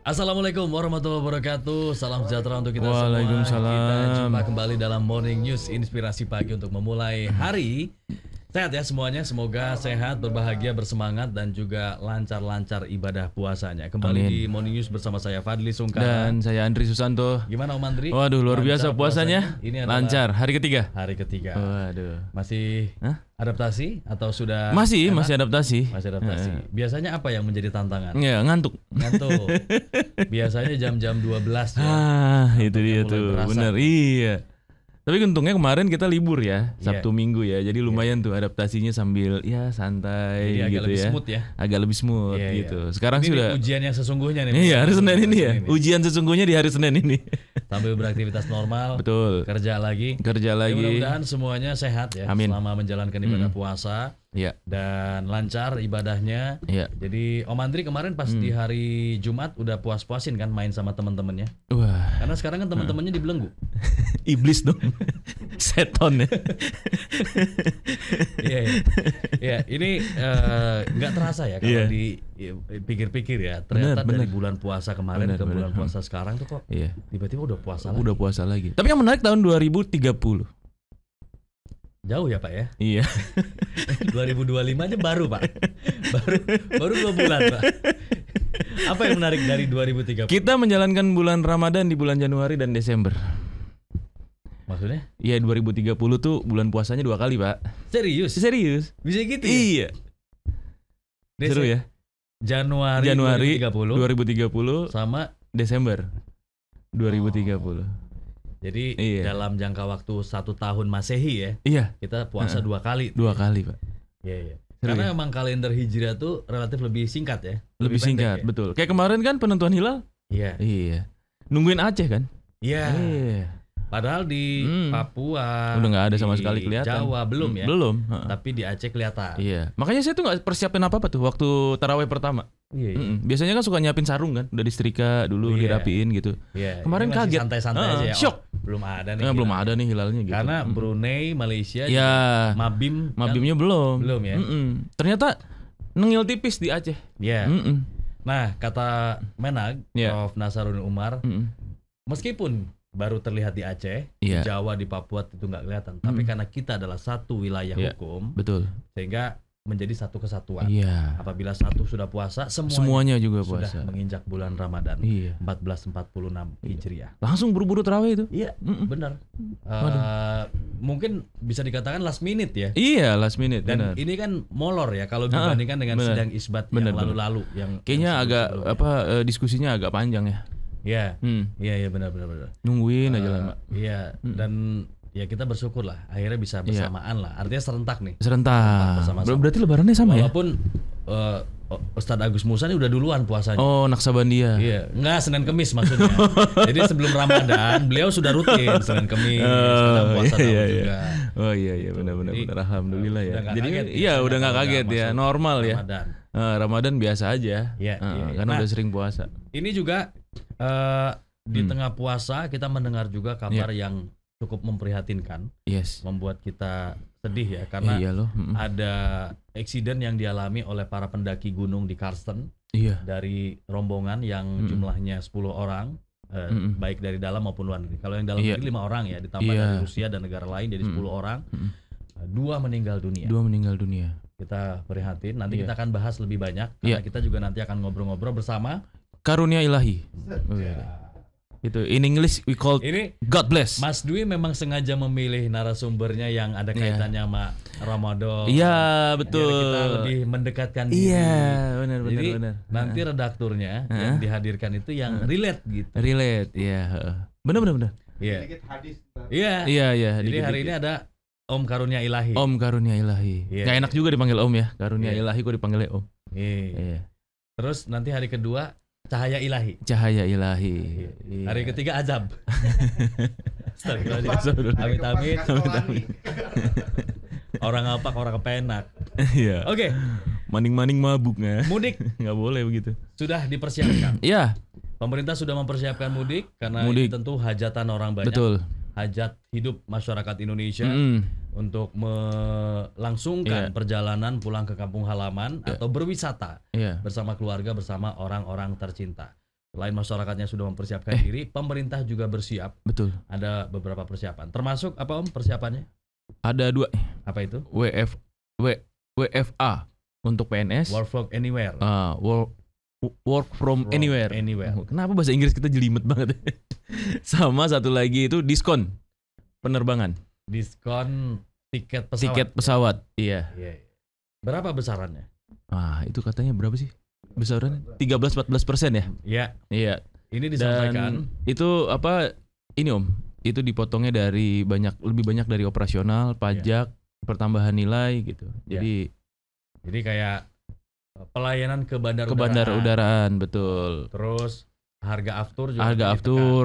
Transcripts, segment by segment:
Assalamualaikum warahmatullahi wabarakatuh. Salam sejahtera untuk kita semua. Waalaikumsalam. Kita jumpa kembali dalam Morning News Inspirasi Pagi untuk memulai hari. Sehat ya semuanya, semoga sehat, berbahagia, bersemangat dan juga lancar-lancar ibadah puasanya. Kembali Amin. di Morning News bersama saya Fadli Sungkar Dan saya Andri Susanto. Gimana Om Andri? Waduh, luar Lancar biasa puasanya. Ini adalah Lancar, hari ketiga. hari ketiga. Waduh. Masih Hah? adaptasi atau sudah Masih enak? adaptasi. Masih adaptasi. Biasanya apa yang menjadi tantangan? Ya, ngantuk. Ngantuk. Biasanya jam-jam 12 ya. Itu dia mulai tuh. berasa. Bener, iya. Tapi untungnya kemarin kita libur ya, Iya. Sabtu Minggu ya. Jadi lumayan tuh adaptasinya sambil ya santai Jadi agak gitu lebih ya. smooth ya. Agak lebih smooth Iya, iya. gitu. Sekarang Ini sudah ujian yang sesungguhnya nih. iya, hari Senin ini ya. Ini. Ujian sesungguhnya di hari Senin ini. Sambil beraktivitas normal. Betul. Kerja lagi. Kerja Ya, lagi. mudah-mudahan semuanya sehat ya. Amin. Selama menjalankan ibadah puasa Iya. dan lancar ibadahnya. Iya. Jadi Om Andri kemarin pas di hari Jumat udah puas-puasin kan main sama teman-temannya. Wah, Karena sekarang kan teman-temannya dibelenggu. iblis dong. Seton ya. Iya, iya. Iya, ini nggak terasa ya kalau Iya. dipikir-pikir ya. Ternyata Benar, dari bulan puasa kemarin Benar, ke benar. bulan puasa sekarang tuh kok Iya. tiba-tiba udah puasa lagi. Udah puasa lagi. Tapi yang menarik tahun 2030. Jauh ya Pak ya. Iya. 2025 aja baru Pak. baru 2 bulan Pak. Apa yang menarik dari 2030? Kita menjalankan bulan Ramadan di bulan Januari dan Desember. Maksudnya? Iya, 2030 tuh bulan puasanya 2 kali, Pak. Serius? Serius? Bisa gitu ya? Iya. Seru ya. Januari 2030 2030 sama Desember 2030. jadi Iya. dalam jangka waktu 1 tahun Masehi ya, Iya, kita puasa 2 kali. 2 kali, Pak. Iya, iya. Seru Karena ya? memang kalender Hijriah tuh relatif lebih singkat ya. Lebih pendek singkat, ya? betul. Kayak kemarin kan penentuan hilal? Iya. Iya. Nungguin Aceh kan? Iya. Iya. Padahal di Papua Udah nggak ada sama di sekali kelihatan. Jawa belum ya. Belum. Heeh. Tapi di Aceh kelihatan. Iya. Makanya saya tuh nggak persiapin apa-apa tuh waktu taraweh pertama. Iya. Iya. Biasanya kan suka nyiapin sarung kan, udah disetrika dulu, Iya. dirapiin gitu. Iya, Kemarin ini masih kaget. santai-santai aja ya. Oh, Syok. belum ada nih. Belum hilal. ada nih hilalnya gitu. Karena Brunei, Malaysia, ya, juga Mabim, kan? Mabimnya belum. belum ya? Ternyata nengil tipis di Aceh. Iya. Mm-mm. Nah, kata Menag, Iya. Prof. Nasaruddin Umar, Mm-mm. meskipun baru terlihat di Aceh, Iya. di Jawa, di Papua itu nggak kelihatan. Tapi karena kita adalah satu wilayah Iya. hukum, Betul. sehingga menjadi satu kesatuan. Iya. Apabila satu sudah puasa, Semuanya juga sudah puasa. menginjak bulan Ramadan. Iya. 1446 Hijriah. Langsung buru-buru tarawih itu. Iya, Mm-mm. benar. Waduh. Mungkin bisa dikatakan last minute ya. Iya, last minute. Dan benar. ini kan molor ya kalau dibandingkan dengan benar. sidang isbat Benar, yang lalu-lalu yang Kayaknya yang agak sebelum-sebelumnya. diskusinya agak panjang ya. Iya. Hmm. Iya benar. Nungguin aja lama. Iya, dan ya kita bersyukur lah akhirnya bisa bersamaan lah. Artinya serentak nih. Serentak. bersama-sama. Berarti lebarannya sama ya? Walaupun Ustadz Agus Musa ini udah duluan puasanya. Oh, Naksabandia. Iya, enggak Senin Kemis maksudnya. Jadi sebelum Ramadan beliau sudah rutin Senin Kemis, kadang puasa tahu juga. Oh iya benar-benar Jadi, benar, alhamdulillah ya. udah nggak Jadi kaget iya ya, udah nggak kalau kaget udah ya, masuk normal ya. Ramadan. Ramadan biasa aja. Iya, iya. Karena Nah, udah sering puasa. Ini juga di tengah puasa kita mendengar juga kabar yang cukup memprihatinkan, Yes. membuat kita sedih ya karena Iya loh. ada eksiden yang dialami oleh para pendaki gunung di Karsten Iya. dari rombongan yang jumlahnya 10 orang, baik dari dalam maupun luar negeri. Kalau yang dalam negeri 5 orang ya, ditambah Iya. dari Rusia dan negara lain jadi 10 orang. 2 meninggal dunia. 2 meninggal dunia. Kita prihatin. Nanti Iya. kita akan bahas lebih banyak karena Iya. kita juga nanti akan ngobrol-ngobrol bersama. Karunia ilahi. Oh, iya. Itu in English we call Ini God bless. Mas Dwi memang sengaja memilih narasumbernya yang ada kaitannya sama Ramadan. Iya, Biar betul. kita lebih mendekatkan diri. Iya, benar. Jadi benar. nanti redakturnya yang dihadirkan itu yang relate gitu. Relate, iya. Benar. Iya. Iya. Iya. Jadi hari dikit-dikit. ini ada Om Karunia Ilahi. Om Karunia Ilahi. Iya. Nggak enak juga dipanggil Om ya. Karunia Iya. Ilahi kok dipanggilnya Om. Iya. Iya. Terus nanti hari kedua Cahaya Ilahi. Cahaya Ilahi. Iya. Hari ketiga Azab. Astagfirullahaladzim. Amit-amit. Orang ngapak, orang kepenak. Iya. Oke, Maning-maning mabuk nggak? mudik Nggak boleh begitu. sudah dipersiapkan. Iya, Pemerintah sudah mempersiapkan mudik karena Mudik. ini tentu hajatan orang banyak. betul. Hajat hidup masyarakat Indonesia Mm-mm. untuk melangsungkan Iya. perjalanan pulang ke kampung halaman atau berwisata Iya. bersama keluarga, bersama orang-orang tercinta. Selain masyarakatnya sudah mempersiapkan diri, pemerintah juga bersiap. Betul. Ada beberapa persiapan. Termasuk apa Om persiapannya? Ada 2. Apa itu? WFA untuk PNS. Work from anywhere. Work from anywhere. Kenapa bahasa Inggris kita jelimet banget? Sama satu lagi itu diskon penerbangan. Diskon tiket pesawat. Tiket pesawat, iya. Berapa besarannya? Itu katanya berapa sih? Besarannya 13-14% ya? Iya. Iya. Ini disampaikan. Dan itu apa? Ini Om, itu dipotongnya dari lebih banyak dari operasional, pajak, pertambahan nilai gitu. Jadi kayak pelayanan ke bandar udaraan, betul. Terus harga aftur juga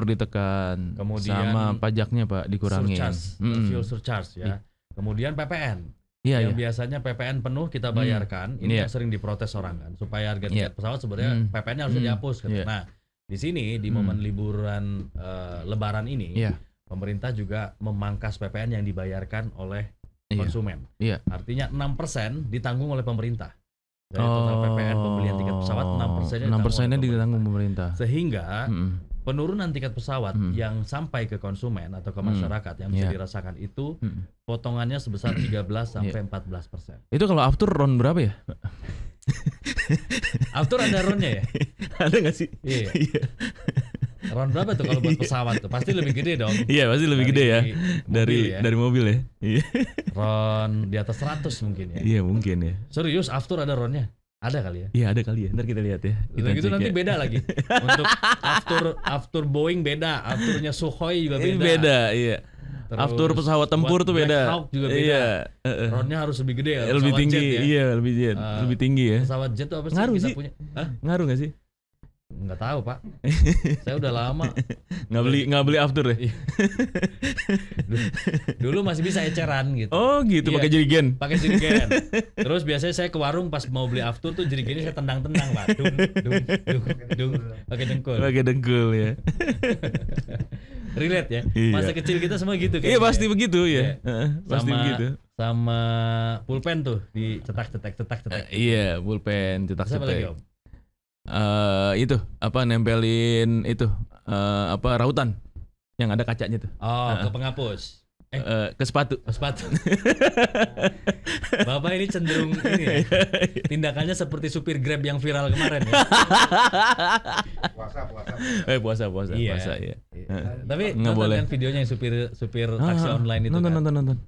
ditekan. Kemudian sama pajaknya Pak dikurangin. Fuel surcharge ya. Kemudian PPN. Yang biasanya PPN penuh kita bayarkan, ini yang sering diprotes orang kan, supaya harga tiket pesawat sebenarnya PPN-nya harus dihapus gitu. Nah, di sini di momen liburan Lebaran ini, pemerintah juga memangkas PPN yang dibayarkan oleh konsumen. Artinya 6% ditanggung oleh pemerintah. Dari total PPN pembelian tiket pesawat 6%-nya ditanggung pemerintah. Sehingga penurunan tiket pesawat yang sampai ke konsumen atau ke masyarakat yang bisa dirasakan itu potongannya sebesar 13-14%. Itu kalau aftur ron berapa ya? Aftur ada ronnya ya? Ada nggak sih? Iya. Ron berapa tuh kalau buat pesawat tuh? Pasti lebih gede dong. Iya pasti lebih gede ya. Dari mobil ya. Ron di atas 100 mungkin ya. Iya mungkin ya. Serius aftur ada ronnya? Ada kali ya? Iya ada kali ya. Ntar kita lihat ya. Gitu nanti beda lagi. Untuk aftur Boeing beda, afturnya Sukhoi juga beda. Beda, iya. Terus aftur pesawat tempur tuh beda. Black Hawk juga beda. Iya. Ronnya harus lebih gede ya. Lebih tinggi, jet, ya? Iya lebih tinggi ya. Pesawat jet tuh apa sih? Ngaruh kita sih. punya? Hah? Ngaruh nggak sih? Nggak tahu Pak. Saya udah lama. Nggak beli aftur ya. Dulu masih bisa eceran gitu. Oh gitu, pakai jerigen. Pakai jerigen. Terus biasanya saya ke warung pas mau beli aftur tuh jerigennya saya tendang-tendang Pak. Dung. Pakai dengkul. Pakai dengkul ya. Relate ya. Iya. Masa kecil kita semua gitu kan. Iya pasti begitu ya. Pasti begitu. Sama pulpen tuh dicetak-cetak. Iya, pulpen cetak-cetak. Apa lagi Om? Itu apa nempelin itu rautan yang ada kacanya tuh. Ke penghapus. Ke sepatu. Bapak ini cenderung ini ya. Tindakannya seperti supir Grab yang viral kemarin ya. Puasa. Iya. Puasa ya. Tapi nggak boleh. Kan videonya yang supir taksi online itu nonton.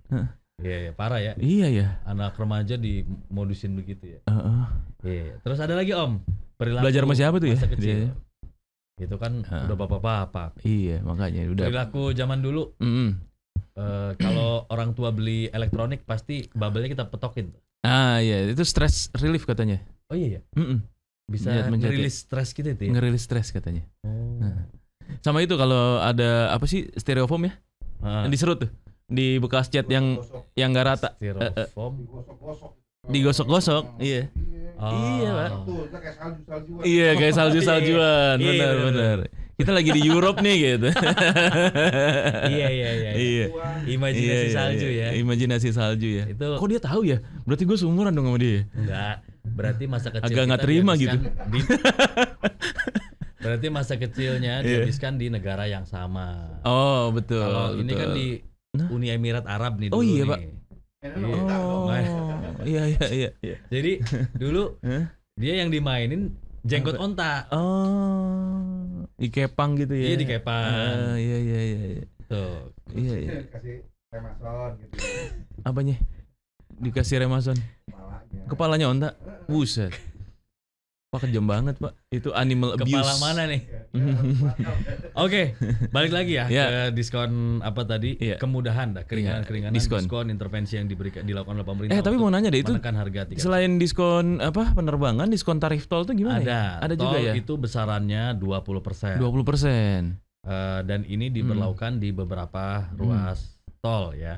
Iya, parah ya. Iya ya. Anak remaja dimodusin begitu ya. Iya. Terus ada lagi Om. Perilaku belajar sama siapa tuh ya? Kecil. Itu kan udah bapak-bapak. Iya, makanya udah. Perilaku zaman dulu. Kalau orang tua beli elektronik pasti bubble-nya kita petokin. Iya, itu stress relief katanya. Oh iya ya. Bisa ngerilis stres gitu itu ya. Ngerilis stres katanya. Sama itu kalau ada apa sih styrofoam ya? Yang diserut tuh di bekas cat yang nggak rata. Styrofoam. Digosok-gosok, iya. Iya Pak. Kayak salju-saljuan. Iya kayak salju-saljuan, benar. Kita lagi di Europe nih gitu. Iya. Imajinasi salju ya. Imajinasi salju ya. Itu. Kok dia tahu ya? Berarti gue seumuran dong sama dia. Enggak. Berarti masa kecil agak nggak terima gitu. Berarti masa kecilnya dihabiskan di negara yang sama. Oh betul. Kalau ini kan di Uni Emirat Arab nih dulu. Oh iya nih. Pak. Iya. Jadi dulu dia yang dimainin jenggot onta. Dikepang gitu ya. Iya dikepang. Iya. Tuh. Iya. Kasih remason gitu. Apanya? Dikasih remason. Kepalanya onta. Buset. Pak kejam banget Pak. Itu animal abuse. Kepala mana nih? Oke, balik lagi ya ke diskon apa tadi? Kemudahan dah, keringanan diskon intervensi yang dilakukan oleh pemerintah. Tapi mau nanya deh itu harga tiket. Selain diskon penerbangan, diskon tarif tol itu gimana? Ada tol juga ya? Itu besarannya 20%. 20%. Dan ini diberlakukan di beberapa ruas tol ya.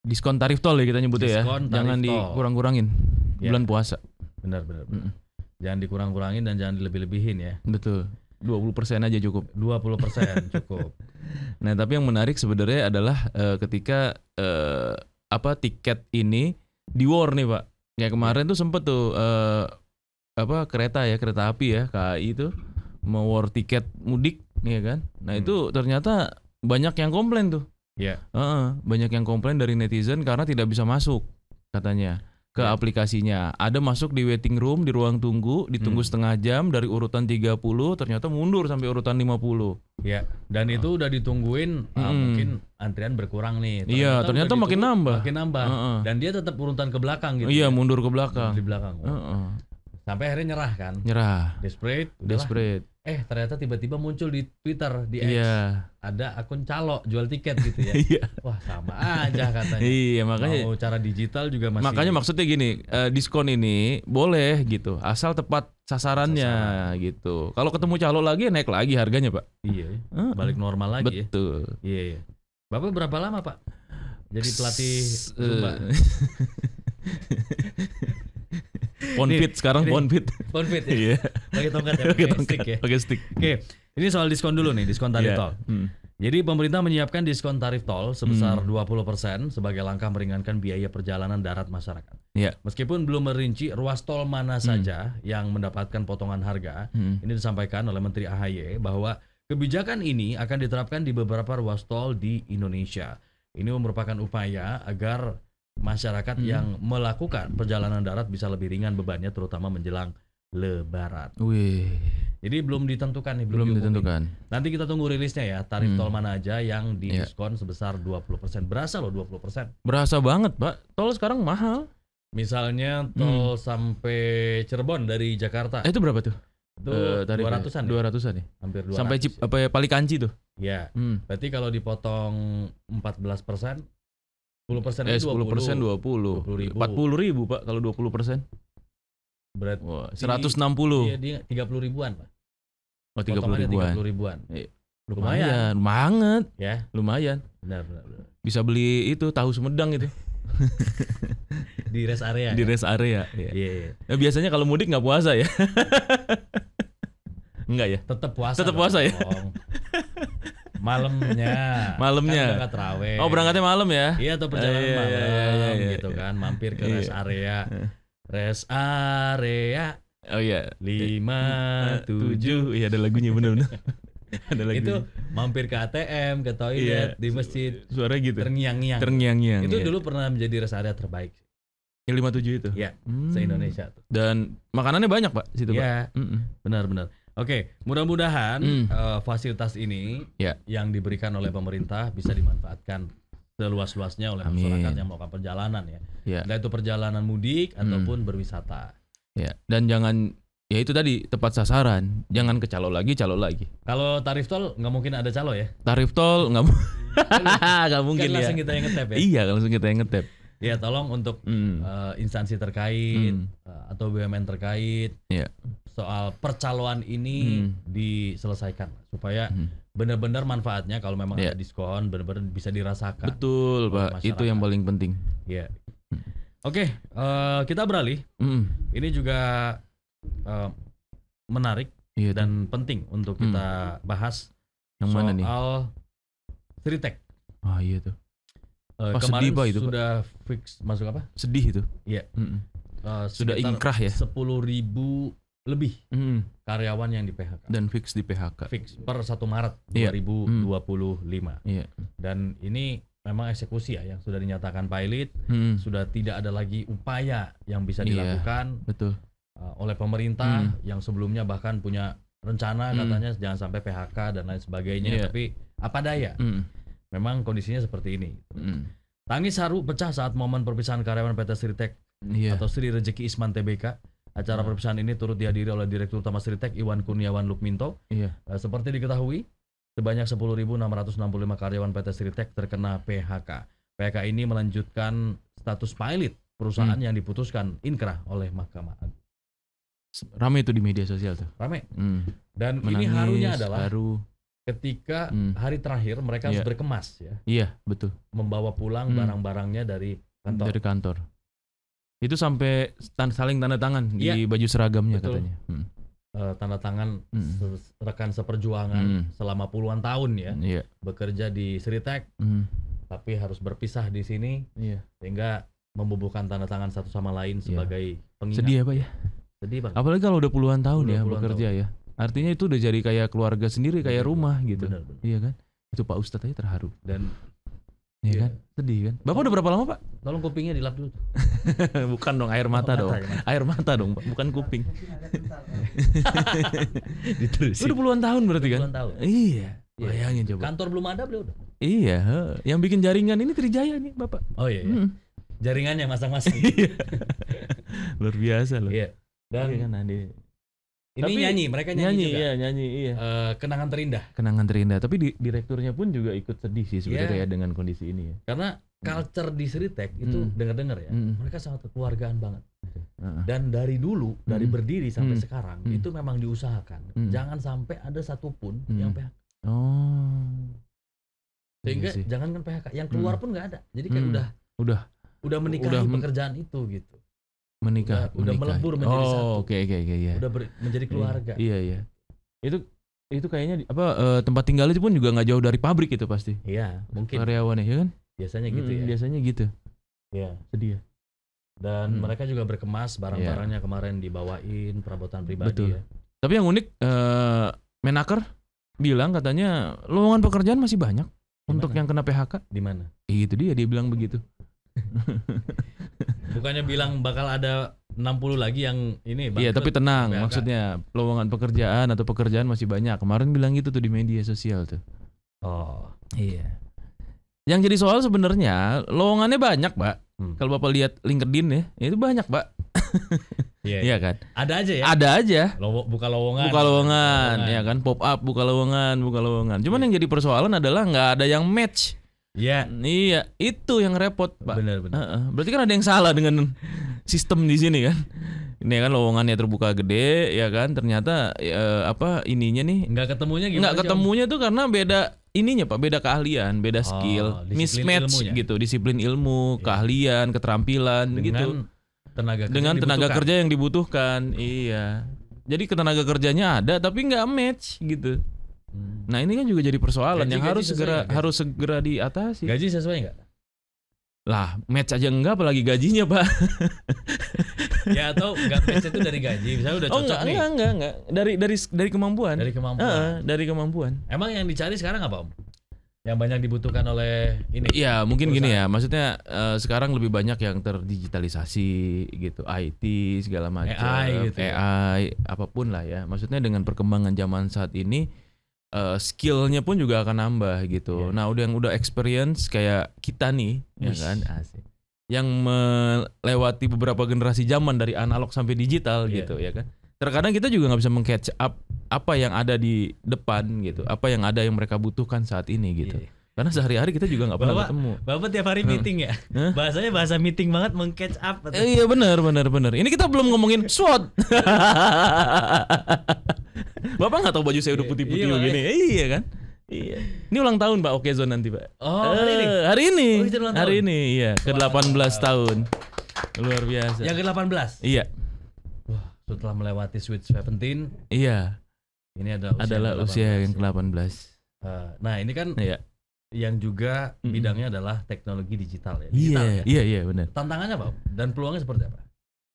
Diskon tarif tol ya kita nyebutnya ya. Jangan dikurang-kurangin bulan puasa. Benar. Jangan dikurang-kurangin dan jangan dilebih-lebihin ya. Betul. 20% aja cukup. 20% cukup. Nah, tapi yang menarik sebenarnya adalah ketika tiket ini di war nih, Pak. Ya kemarin tuh sempet tuh kereta api ya, KAI itu mau war tiket mudik ya kan. Nah itu ternyata banyak yang komplain tuh. Iya. Banyak yang komplain dari netizen karena tidak bisa masuk katanya ke aplikasinya. Ada masuk di waiting room, di ruang tunggu, ditunggu setengah jam dari urutan 30 ternyata mundur sampai urutan 50. Iya. Dan itu udah ditungguin mungkin antrian berkurang nih. Iya, ternyata makin nambah. Dan dia tetap urutan ke belakang gitu. Iya, mundur ke belakang. Di belakang. Sampai akhirnya nyerah kan? Nyerah. Desperate. Ternyata tiba-tiba muncul di Twitter, di X. Ada akun calo jual tiket gitu ya. Wah, sama aja katanya. Iya, makanya mau cara digital juga masih. Makanya maksudnya gini, diskon ini boleh gitu, asal tepat sasarannya gitu. Kalau ketemu calo lagi naik lagi harganya, Pak. Iya. Balik normal lagi. Betul. Iya. Bapak berapa lama, Pak? Jadi pelatih Zumba. Ponfit sekarang Ponfit ya. Iya. Pakai tongkat ya, pakai stick. Oke. Ini soal diskon dulu nih, diskon tarif tol. Jadi pemerintah menyiapkan diskon tarif tol sebesar 20% sebagai langkah meringankan biaya perjalanan darat masyarakat. Meskipun belum merinci ruas tol mana saja yang mendapatkan potongan harga, ini disampaikan oleh Menteri AHY bahwa kebijakan ini akan diterapkan di beberapa ruas tol di Indonesia. Ini merupakan upaya agar masyarakat yang melakukan perjalanan darat bisa lebih ringan bebannya, terutama menjelang Lebaran. Jadi belum ditentukan nih, belum ditentukan. Nanti kita tunggu rilisnya ya, tarif tol mana aja yang didiskon sebesar 20%. Berasa loh 20%. Berasa banget, Pak. Tol sekarang mahal. Misalnya tol sampai Cirebon dari Jakarta. Itu berapa tuh? Itu 200-an. 200-an ya. Hampir 200. Sampai Palikanci tuh. Iya. Berarti kalau dipotong 14%, 10% 10% 20 ribu. 40 ribu Pak kalau 20%. Berarti 160. Iya, dia 30 ribuan Pak. Oh, 30 ribuan. 30 ribuan. Lumayan banget. Ya. Lumayan. Benar. Bisa beli itu tahu Sumedang itu. Di rest area. Di rest area. Iya. Nah, biasanya kalau mudik nggak puasa ya? Enggak ya? Tetap puasa. Tetap puasa ya? Malamnya kan berangkat terawih. Oh, berangkatnya malam ya? Iya, atau perjalanan malam gitu kan, mampir ke rest area. Oh iya, 57. Iya, ada lagunya bener-bener. Ada lagunya. Itu mampir ke ATM, ke toilet, di masjid. Suara gitu. Terngiang-ngiang. Itu dulu pernah menjadi rest area terbaik. Yang 57 itu? Iya, se-Indonesia tuh. Dan makanannya banyak Pak situ Pak? Iya, benar. Oke, mudah-mudahan fasilitas ini yang diberikan oleh pemerintah bisa dimanfaatkan seluas-luasnya oleh masyarakat yang melakukan perjalanan ya. Entah itu perjalanan mudik ataupun berwisata. Ya, dan jangan ya itu tadi tepat sasaran, jangan ke calo lagi. Kalau tarif tol nggak mungkin ada calo ya? Tarif tol nggak mungkin kan langsung kita yang ngetap ya? Iya, langsung kita yang ngetap. Ya, tolong untuk instansi terkait atau BUMN terkait soal percaloan ini diselesaikan supaya benar-benar manfaatnya kalau memang ada diskon benar-benar bisa dirasakan. Betul Pak, itu yang paling penting. Iya. Oke, kita beralih. Ini juga menarik dan penting untuk kita bahas. Yang mana nih? Soal Sritek. Ah iya tuh. Kemarin sedih, itu, sudah fix masuk apa? Sedih itu. Iya. Sudah ingkrah ya. 10.000 lebih karyawan yang di PHK. Dan fix di PHK. Fix per 1 Maret 2025. Iya. Dan ini memang eksekusi ya yang sudah dinyatakan pilot, sudah tidak ada lagi upaya yang bisa dilakukan oleh pemerintah yang sebelumnya bahkan punya rencana katanya jangan sampai PHK dan lain sebagainya, tapi apa daya. Memang kondisinya seperti ini. Tangis haru pecah saat momen perpisahan karyawan PT Sritek atau Sri Rejeki Isman Tbk. Acara perpisahan ini turut dihadiri oleh Direktur Utama Sritek Iwan Kurniawan Lukminto. Seperti diketahui, sebanyak 10.665 karyawan PT Sritek terkena PHK. PHK ini melanjutkan status pilot perusahaan yang diputuskan inkrah oleh Mahkamah Agung. Rame itu di media sosial tuh. Rame. Dan menangis, ini harunya adalah haru. Ketika hari terakhir mereka harus berkemas ya. Iya, betul. Membawa pulang barang-barangnya dari kantor. Dari kantor. Itu sampai saling tanda tangan di baju seragamnya katanya. Tanda tangan rekan seperjuangan selama puluhan tahun ya. Bekerja di Sritek. Tapi harus berpisah di sini. Sehingga membubuhkan tanda tangan satu sama lain sebagai pengingat. Sedih ya Pak ya? Sedih banget. Apalagi kalau udah puluhan tahun ya bekerja ya. Artinya itu udah jadi kayak keluarga sendiri, kayak rumah gitu. Bener. Iya kan? Itu Pak Ustadz aja terharu. Dan iya kan? Sedih kan? Bapak udah berapa lama, Pak? Tolong kupingnya dilap dulu. Bukan dong, air mata dong. Air mata dong, Pak, bukan kuping. Diterusin. Udah puluhan tahun berarti kan? Puluhan tahun. Iya. Bayangin coba. Kantor belum ada beliau udah. Iya, yang bikin jaringan ini Trijaya nih, Bapak. Oh iya. Jaringannya masing-masing. Luar biasa loh. Iya. Dan kan Ade. Ini tapi mereka nyanyi juga. Nyanyi. Kenangan terindah. Kenangan terindah. Tapi direkturnya pun juga ikut sedih sih sebenarnya ya dengan kondisi ini ya. Karena culture di Sritek itu dengar-dengar ya, mereka sangat kekeluargaan banget. Dan dari dulu, dari berdiri sampai sekarang itu memang diusahakan. Jangan sampai ada satupun yang PHK. Sehingga jangankan PHK, yang keluar pun nggak ada. Jadi kayak udah menikahi pekerjaan itu gitu. Menikah udah melebur menjadi satu. Oke, iya. Udah menjadi keluarga. Iya. Itu kayaknya tempat tinggalnya pun juga nggak jauh dari pabrik itu pasti. Iya, mungkin. Karyawannya ya kan? Biasanya gitu ya. Biasanya gitu. Iya. Sedih ya. Dan mereka juga berkemas barang-barangnya kemarin dibawain perabotan pribadi. Betul. Ya. Tapi yang unik Menaker bilang katanya lowongan pekerjaan masih banyak. Untuk yang kena PHK. Di mana? Itu dia bilang begitu. Bukannya bilang bakal ada 60 lagi yang ini bangkrut. Iya, tapi tenang, PHK. maksudnya lowongan pekerjaan atau pekerjaan masih banyak. Kemarin bilang gitu tuh di media sosial tuh. Oh, iya. Yang jadi soal sebenarnya lowongannya banyak, Pak. Kalau Bapak lihat LinkedIn ya, itu banyak, Pak. Iya kan? Ada aja ya? Ada aja. Buka lowongan. Ya kan? Pop up buka lowongan. Cuman yang jadi persoalan adalah nggak ada yang match. Iya, itu yang repot, Pak. Benar. Berarti kan ada yang salah dengan sistem di sini kan? Ini kan lowongannya terbuka gede, ya kan? Ternyata ininya nih nggak ketemunya gimana? Nggak ketemunya tuh karena beda ininya, Pak, beda keahlian, beda skill, mismatch ilmunya. Gitu, disiplin ilmu, keahlian, keterampilan gitu. Dengan tenaga kerja yang dibutuhkan. Iya. Jadi tenaga kerjanya ada tapi nggak match gitu. Nah, ini kan juga jadi persoalan yang harus segera diatasi. Gaji sesuai nggak? Lah, match aja enggak apalagi gajinya, Pak. Ya atau enggak match itu dari gaji, misalnya udah cocok nih. Enggak. Dari kemampuan. Dari kemampuan. Emang yang dicari sekarang apa, Om? Yang banyak dibutuhkan oleh ini? Iya, mungkin gini ya. Maksudnya sekarang lebih banyak yang terdigitalisasi gitu, IT segala macam, AI apapun lah ya. Maksudnya dengan perkembangan zaman saat ini skillnya pun juga akan nambah gitu. Nah, udah experience kayak kita nih, ya kan, asik. Yang melewati beberapa generasi zaman dari analog sampai digital gitu, ya kan. Terkadang kita juga nggak bisa meng-catch up apa yang ada di depan gitu, apa yang ada yang mereka butuhkan saat ini gitu. Karena sehari-hari kita juga nggak pernah ketemu. Bapak tiap hari meeting ya? Bahasanya bahasa meeting banget, meng-catch up. Iya benar. Ini kita belum ngomongin SWOT. Bapak nggak tahu baju saya udah putih-putih begini? Iya kan? Iya. Ini ulang tahun Pak Okezon nanti, Pak. Oh, hari ini. Hari ini, iya. Ke-18 tahun. Luar biasa. Yang ke-18? Iya. Wah, setelah melewati Sweet 17. Iya. Ini adalah usia yang ke-18. Nah, ini kan yang juga bidangnya adalah teknologi digital ya. Iya, benar. Tantangannya Pak, dan peluangnya seperti apa?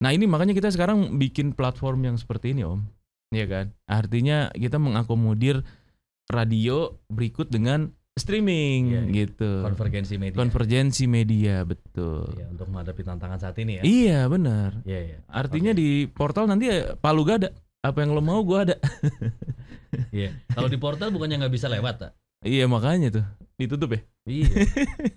Nah, ini makanya kita sekarang bikin platform yang seperti ini, Om. Iya kan? Artinya kita mengakomodir radio berikut dengan streaming gitu. Konvergensi media, betul. Iya, untuk menghadapi tantangan saat ini ya. Iya, benar. Iya. Artinya di portal nanti palu gada. Apa yang lo mau gua ada. Iya. Kalau di portal bukannya nggak bisa lewat, tak? Iya, makanya tuh ditutup ya. Iya.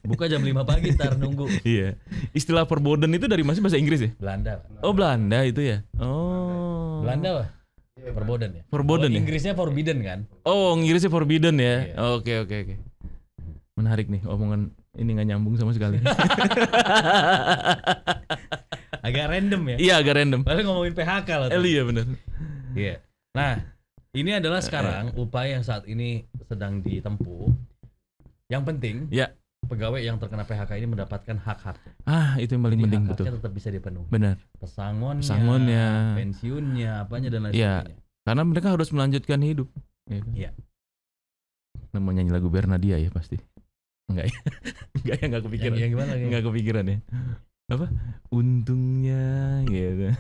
Buka jam 5 pagi ntar nunggu. Iya. Istilah verboden itu dari masih bahasa Inggris ya? Belanda. Oh, Belanda itu ya. Oh. Belanda wah. Verboden ya. Verboden ya. Inggrisnya forbidden kan? Oh, Inggrisnya forbidden ya. Oke. Menarik nih omongan ini nggak nyambung sama sekali. Agak random ya. Iya, agak random. Lalu ngomongin PHK lah. Iya benar. Iya. Nah, ini adalah sekarang upaya yang saat ini sedang ditempuh. Yang penting, pegawai yang terkena PHK ini mendapatkan hak-hak. Itu yang paling penting, betul. Tetap bisa dipenuhi. Benar. Pesangonnya, pensiunnya, apanya dan lain sebagainya. Karena mereka harus melanjutkan hidup. Iya. Mau nyanyi lagu Bernadia ya pasti. Enggak ya, enggak kepikiran. Yang gimana? Enggak kepikiran ya. Apa? Untungnya gitu.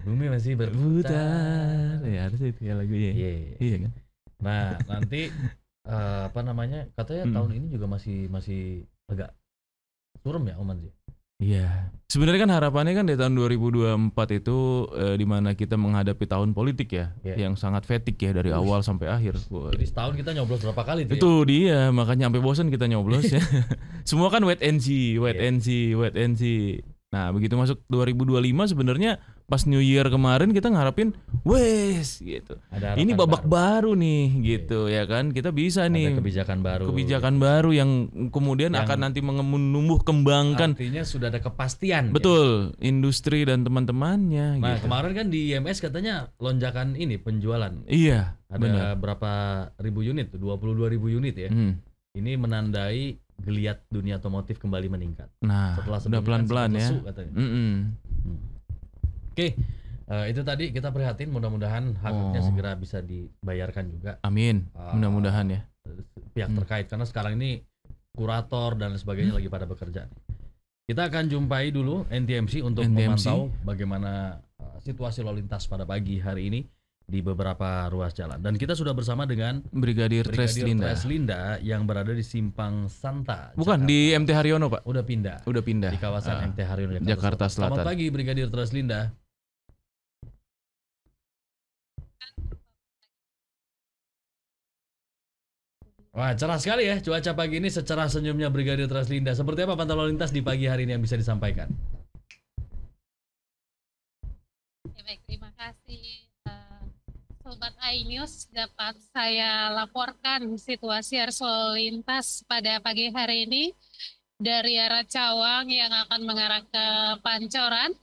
Bumi masih berputar. Ya harus itu ya lagunya. Iya kan. Nah nanti katanya tahun ini juga masih agak suram ya Om Andri. Iya. Sebenarnya kan harapannya kan di tahun 2024 itu di mana kita menghadapi tahun politik ya, yang sangat fatigue ya dari awal sampai akhir. Jadi setahun kita nyoblos berapa kali tuh? Itu dia, makanya sampai bosan kita nyoblos ya. Semua kan wait and see. Nah, begitu masuk 2025 sebenarnya pas New Year kemarin kita ngarepin wes gitu. Ini babak baru nih gitu ya kan. Kita bisa nih kebijakan baru yang kemudian akan nanti menumbuh kembangkan. Artinya sudah ada kepastian. Betul, ya? Industri dan teman-temannya. Nah, gitu. Kemarin kan di IMS katanya lonjakan ini penjualan. Iya, ada berapa ribu unit tuh? 22.000 unit ya. Ini menandai geliat dunia otomotif kembali meningkat. Nah, setelah udah pelan-pelan ya. Katanya. Oke, itu tadi kita prihatin, mudah-mudahan haknya segera bisa dibayarkan juga. Amin, mudah-mudahan ya. Pihak terkait, karena sekarang ini kurator dan sebagainya lagi pada bekerja. Kita akan jumpai dulu NTMC untuk memantau bagaimana situasi lalu lintas pada pagi hari ini di beberapa ruas jalan. Dan kita sudah bersama dengan Brigadir Treslinda yang berada di Simpang Santa. Bukan, Jakarta. Di MT Haryono, Pak. Udah pindah. Di kawasan MT Haryono Jakarta Selatan. Selamat pagi Brigadir Treslinda. Wah, cerah sekali ya cuaca pagi ini, secerah senyumnya Brigadir Treslinda. Seperti apa pantauan lalu lintas di pagi hari ini yang bisa disampaikan? Ya, baik, terima kasih. Sobat iNews, dapat saya laporkan situasi arus lalu lintas pada pagi hari ini dari arah Cawang yang akan mengarah ke Pancoran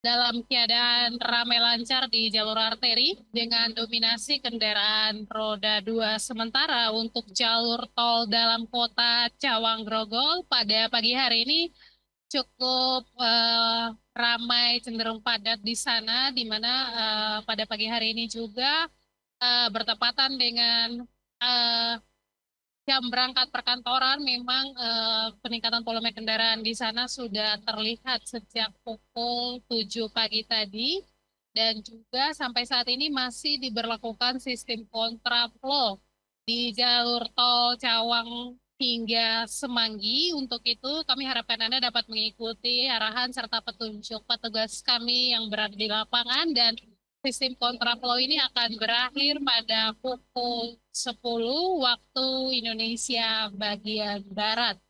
dalam keadaan ramai lancar di jalur arteri dengan dominasi kendaraan roda 2. Sementara untuk jalur tol dalam kota Cawang Grogol pada pagi hari ini cukup ramai, cenderung padat di sana, di mana pada pagi hari ini juga bertepatan dengan jam berangkat perkantoran. Memang peningkatan volume kendaraan di sana sudah terlihat sejak pukul 7 pagi tadi, dan juga sampai saat ini masih diberlakukan sistem kontraflow di jalur tol Cawang hingga Semanggi. Untuk itu kami harapkan Anda dapat mengikuti arahan serta petunjuk petugas kami yang berada di lapangan, dan sistem kontraflow ini akan berakhir pada pukul 10 waktu Indonesia bagian Barat.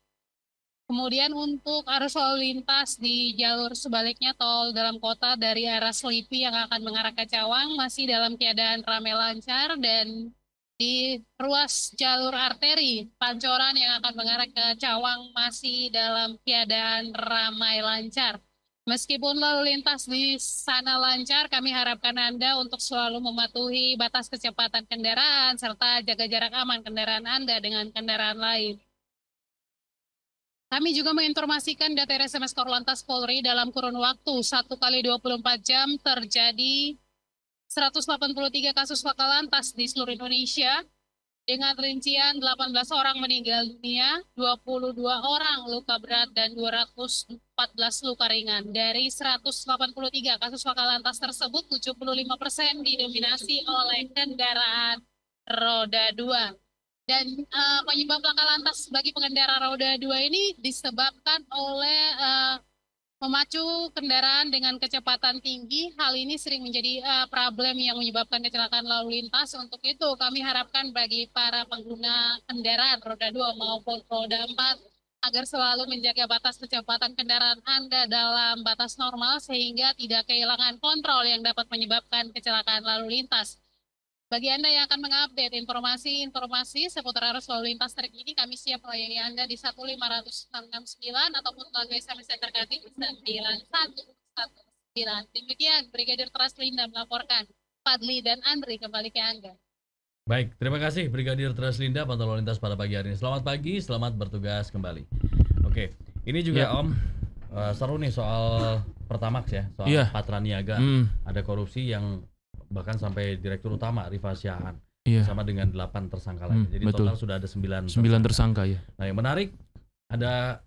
Kemudian untuk arus lalu lintas di jalur sebaliknya tol dalam kota dari arah Selipi yang akan mengarah ke Cawang masih dalam keadaan ramai lancar, dan di ruas jalur arteri Pancoran yang akan mengarah ke Cawang masih dalam keadaan ramai lancar. Meskipun lalu lintas di sana lancar, kami harapkan Anda untuk selalu mematuhi batas kecepatan kendaraan serta jaga jarak aman kendaraan Anda dengan kendaraan lain. Kami juga menginformasikan data RSMS Korlantas Polri dalam kurun waktu 1 kali 24 jam terjadi 183 kasus laka lantas di seluruh Indonesia, dengan rincian 18 orang meninggal dunia, 22 orang luka berat, dan 214 luka ringan. Dari 183 kasus laka lantas tersebut, 75% didominasi oleh kendaraan roda 2. Dan penyebab laka lantas bagi pengendara roda 2 ini disebabkan oleh memacu kendaraan dengan kecepatan tinggi. Hal ini sering menjadi problem yang menyebabkan kecelakaan lalu lintas. Untuk itu kami harapkan bagi para pengguna kendaraan roda 2 maupun roda 4 agar selalu menjaga batas kecepatan kendaraan Anda dalam batas normal sehingga tidak kehilangan kontrol yang dapat menyebabkan kecelakaan lalu lintas. Bagi Anda yang akan mengupdate informasi seputar arus lalu lintas terkini, kami siap melayani Anda di 15669 ataupun melalui SMS terkait 9119. Demikian Brigadir Treslinda melaporkan. Fadli dan Andri kembali ke Anda. Baik, terima kasih Brigadir Treslinda pantau lalu lintas pada pagi hari ini. Selamat pagi, selamat bertugas kembali. Oke, ini juga Om seru nih soal Pertamax ya, soal Patraniaga. Ada korupsi yang bahkan sampai Direktur Utama Rifa Syahan sama dengan 8 tersangka lain. Jadi total sudah ada 9 tersangka ya. Nah, yang menarik ada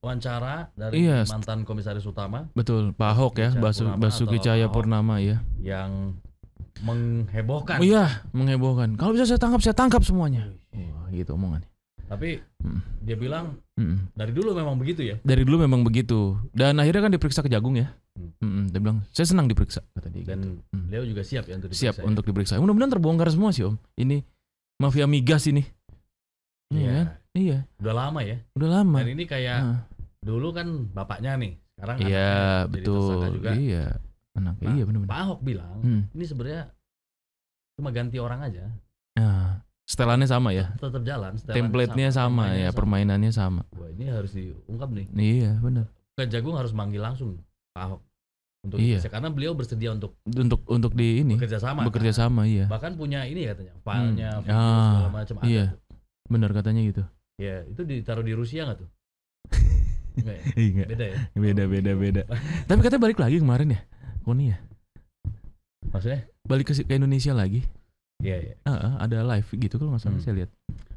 wawancara dari mantan komisaris utama. Betul, Pak Ahok ya, Basuki Cahayapurnama ya. Yang menghebohkan. Iya, menghebohkan. Kalau bisa saya tangkap semuanya. Wah, gitu omongannya. Tapi dia bilang dari dulu memang begitu ya. Dari dulu memang begitu. Dan akhirnya kan diperiksa Kejagung ya. Dia bilang saya senang diperiksa kata dia. Dan beliau juga siap ya untuk diperiksa. Siap untuk diperiksa. Mudah-mudahan terbongkar semua sih Om. Ini mafia migas ini. Iya. Iya. Udah lama ya. Udah lama. Dan ini kayak dulu kan bapaknya nih. Sekarang iya betul. Juga. Iya. Anaknya iya benar-benar. Pak Ahok bilang ini sebenarnya cuma ganti orang aja. Setelannya sama ya. Tetap jalan. Template-nya sama ya. Permainannya sama. Wah, ini harus diungkap nih. Iya benar. Kejagung harus manggil langsung Pak Ahok untuk karena beliau bersedia untuk di ini bekerja sama iya. Bahkan punya ini katanya filenya segala macam iya. Benar katanya gitu. Ya itu ditaruh di Rusia nggak tuh? Enggak. Beda ya. Beda. Tapi katanya balik lagi kemarin ya. Koni ya. Maksudnya? Balik ke Indonesia lagi. Iya. Ada live gitu kalau nggak salah saya lihat.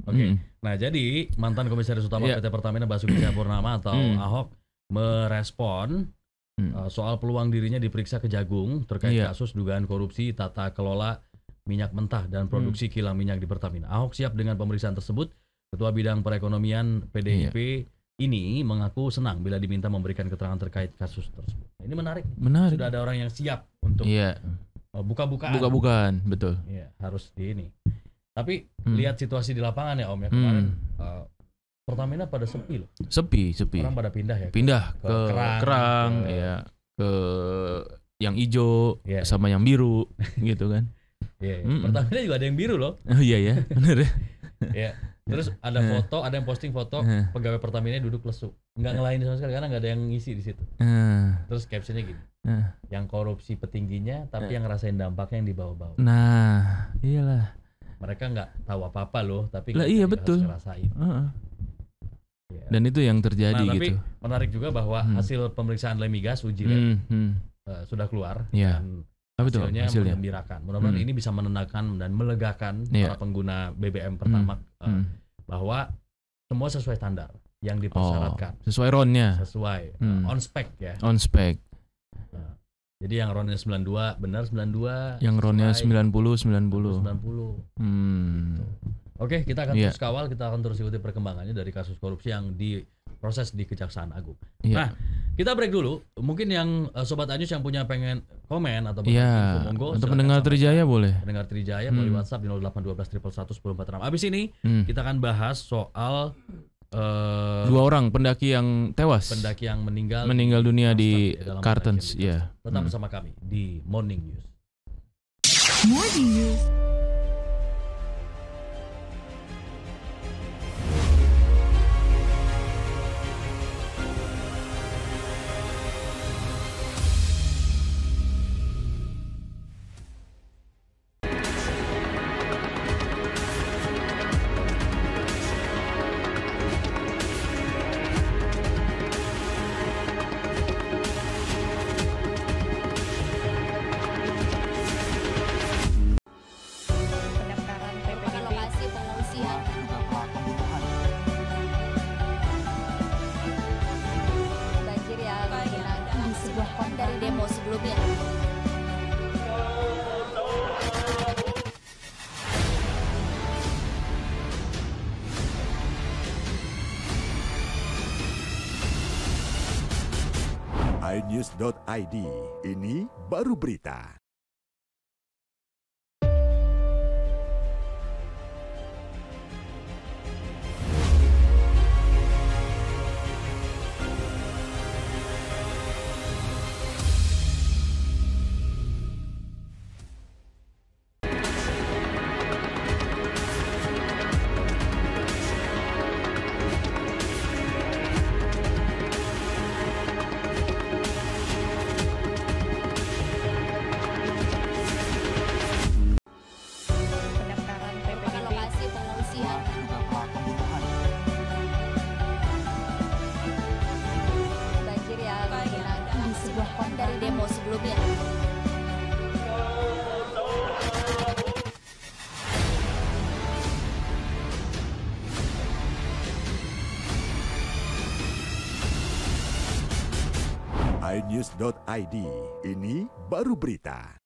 Oke. Nah jadi mantan komisaris utama PT Pertamina Basuki Cahayapurnama atau Ahok merespon soal peluang dirinya diperiksa Kejagung terkait kasus dugaan korupsi tata kelola minyak mentah dan produksi kilang minyak di Pertamina. Ahok siap dengan pemeriksaan tersebut. Ketua Bidang Perekonomian PDIP ini mengaku senang bila diminta memberikan keterangan terkait kasus tersebut. Ini menarik. Sudah ada orang yang siap untuk buka-bukaan. Betul. Iya, harus di ini. Tapi lihat situasi di lapangan ya Om ya kemarin Pertamina pada sepi loh. Sepi. Orang pada pindah ya. Pindah ke kerang ya, ke yang hijau sama yang biru gitu kan. Pertamina juga ada yang biru loh. Oh iya ya, benar ya. Iya. Terus ada foto, ada yang posting foto pegawai Pertamina duduk lesu, nggak ngelain sama sekali karena nggak ada yang ngisi di situ. Terus captionnya gini, yang korupsi petingginya, tapi yang ngerasain dampaknya yang di bawah-bawah. Nah, iyalah. Mereka nggak tahu apa-apa loh, tapi iya betul. Harus ngerasain. Dan itu yang terjadi tapi gitu. Menarik juga bahwa hasil pemeriksaan Lemigas uji lab sudah keluar. Dan hasilnya menggembirakan. Mudah-mudahan ini bisa menenangkan dan melegakan para pengguna BBM Pertamax bahwa semua sesuai standar yang dipersyaratkan. Sesuai RON-nya. Sesuai on spec ya. On spec. Jadi yang RON-nya 92 benar 92. Yang RON-nya 90. Oke, kita akan terus kawal, kita akan terus ikuti perkembangannya dari kasus korupsi yang diproses di Kejaksaan Agung. Nah, kita break dulu. Mungkin yang Sobat Anyus yang punya pengen komen atau info monggo. Atau pendengar Trijaya boleh. Pendengar Trijaya melalui WhatsApp di 0812 111 1046. Abis ini kita akan bahas soal 2 orang pendaki yang tewas. Pendaki yang meninggal dunia di Kartens. Tetap bersama kami di Morning News. Morning News. iNews.id, ini baru berita. iNews.id. Ini baru berita.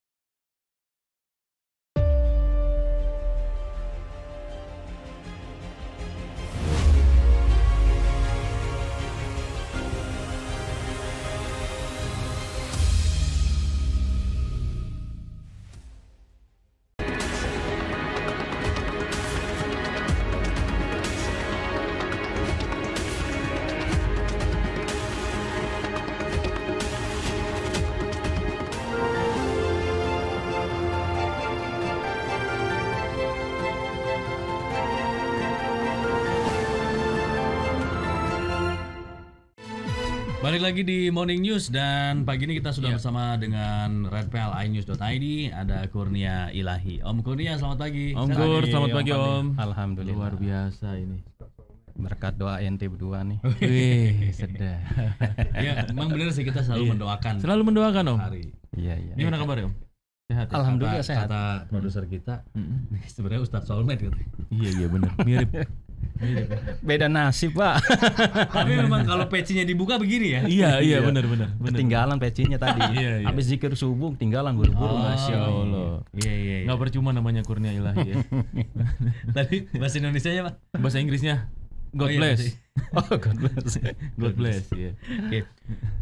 Balik lagi di Morning News dan pagi ini kita sudah bersama dengan Redpel iNews.id. Ada Kurnia Ilahi. Om Kurnia, selamat pagi. Om Kur, selamat pagi Om. Alhamdulillah. Luar biasa ini. Berkat doa ente berdua nih. Wih, sedap. Ya, memang benar sih kita selalu mendoakan. Selalu mendoakan Om. Hari. Iya. Gimana kabar Om? Sehat. Alhamdulillah sehat. Kata produser kita, sebenarnya Ustadz Soulmate gitu. Iya benar. Mirip. Beda nasib, Pak. Tapi memang kalau pecinya dibuka begini ya. Iya benar. Ketinggalan pecinya tadi. Iya. Habis zikir subuh tinggalan buru-buru. Masya Allah. Iya. Nggak percuma namanya Kurnia Ilahi ya. Tadi bahasa Indonesianya Pak? Bahasa Inggrisnya God bless. God bless. God bless. Iya. Oke.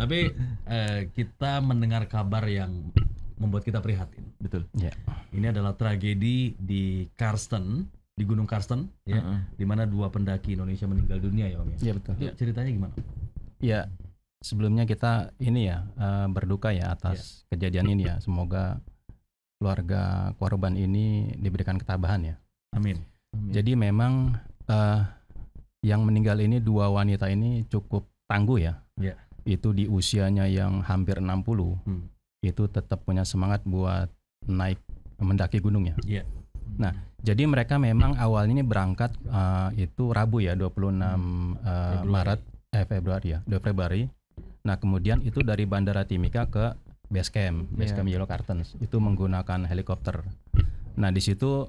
Tapi kita mendengar kabar yang membuat kita prihatin. Betul. Ya. Ini adalah tragedi di Karsten, di Gunung Karsten, ya, di mana 2 pendaki Indonesia meninggal dunia ya Om ya. Iya betul. Itu ceritanya gimana? Ya, sebelumnya kita ini ya berduka ya atas kejadian ini ya. Semoga keluarga korban ini diberikan ketabahan ya. Amin. Jadi memang yang meninggal ini 2 wanita ini cukup tangguh ya. Ya. Itu di usianya yang hampir 60. Itu tetap punya semangat buat naik mendaki gunung ya. Iya. Nah, jadi mereka memang awalnya ini berangkat itu Rabu ya 26 Februari ya, 2 Februari. Nah, kemudian itu dari Bandara Timika ke base camp Yellow Curtains itu menggunakan helikopter. Nah, di situ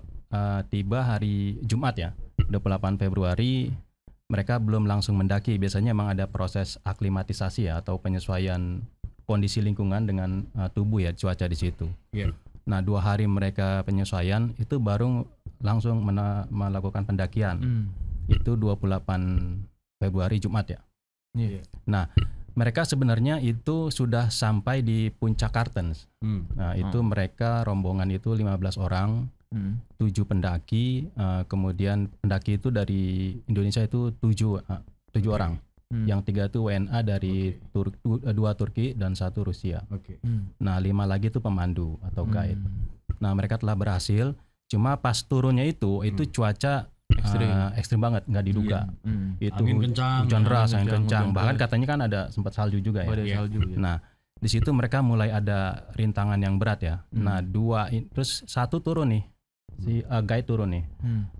tiba hari Jumat ya, 28 Februari. Mereka belum langsung mendaki, biasanya memang ada proses aklimatisasi ya atau penyesuaian kondisi lingkungan dengan tubuh ya, cuaca di situ. Yeah. Nah, 2 hari mereka penyesuaian itu baru langsung melakukan pendakian. Itu 28 Februari Jumat ya. Yeah. Nah, mereka sebenarnya itu sudah sampai di puncak Kartens. Nah, itu mereka rombongan itu 15 orang, 7 pendaki, kemudian pendaki itu dari Indonesia itu 7 orang. Yang 3 itu WNA dari 2 Turki dan 1 Rusia. Nah, 5 lagi itu pemandu atau guide. Nah, mereka telah berhasil. Cuma pas turunnya itu cuaca ekstrim banget, nggak diduga. Itu hujan deras, angin kencang. Bahkan katanya kan ada sempat salju juga ya. Nah, di situ mereka mulai ada rintangan yang berat ya. Nah, terus 1 turun nih. Si guide turun nih,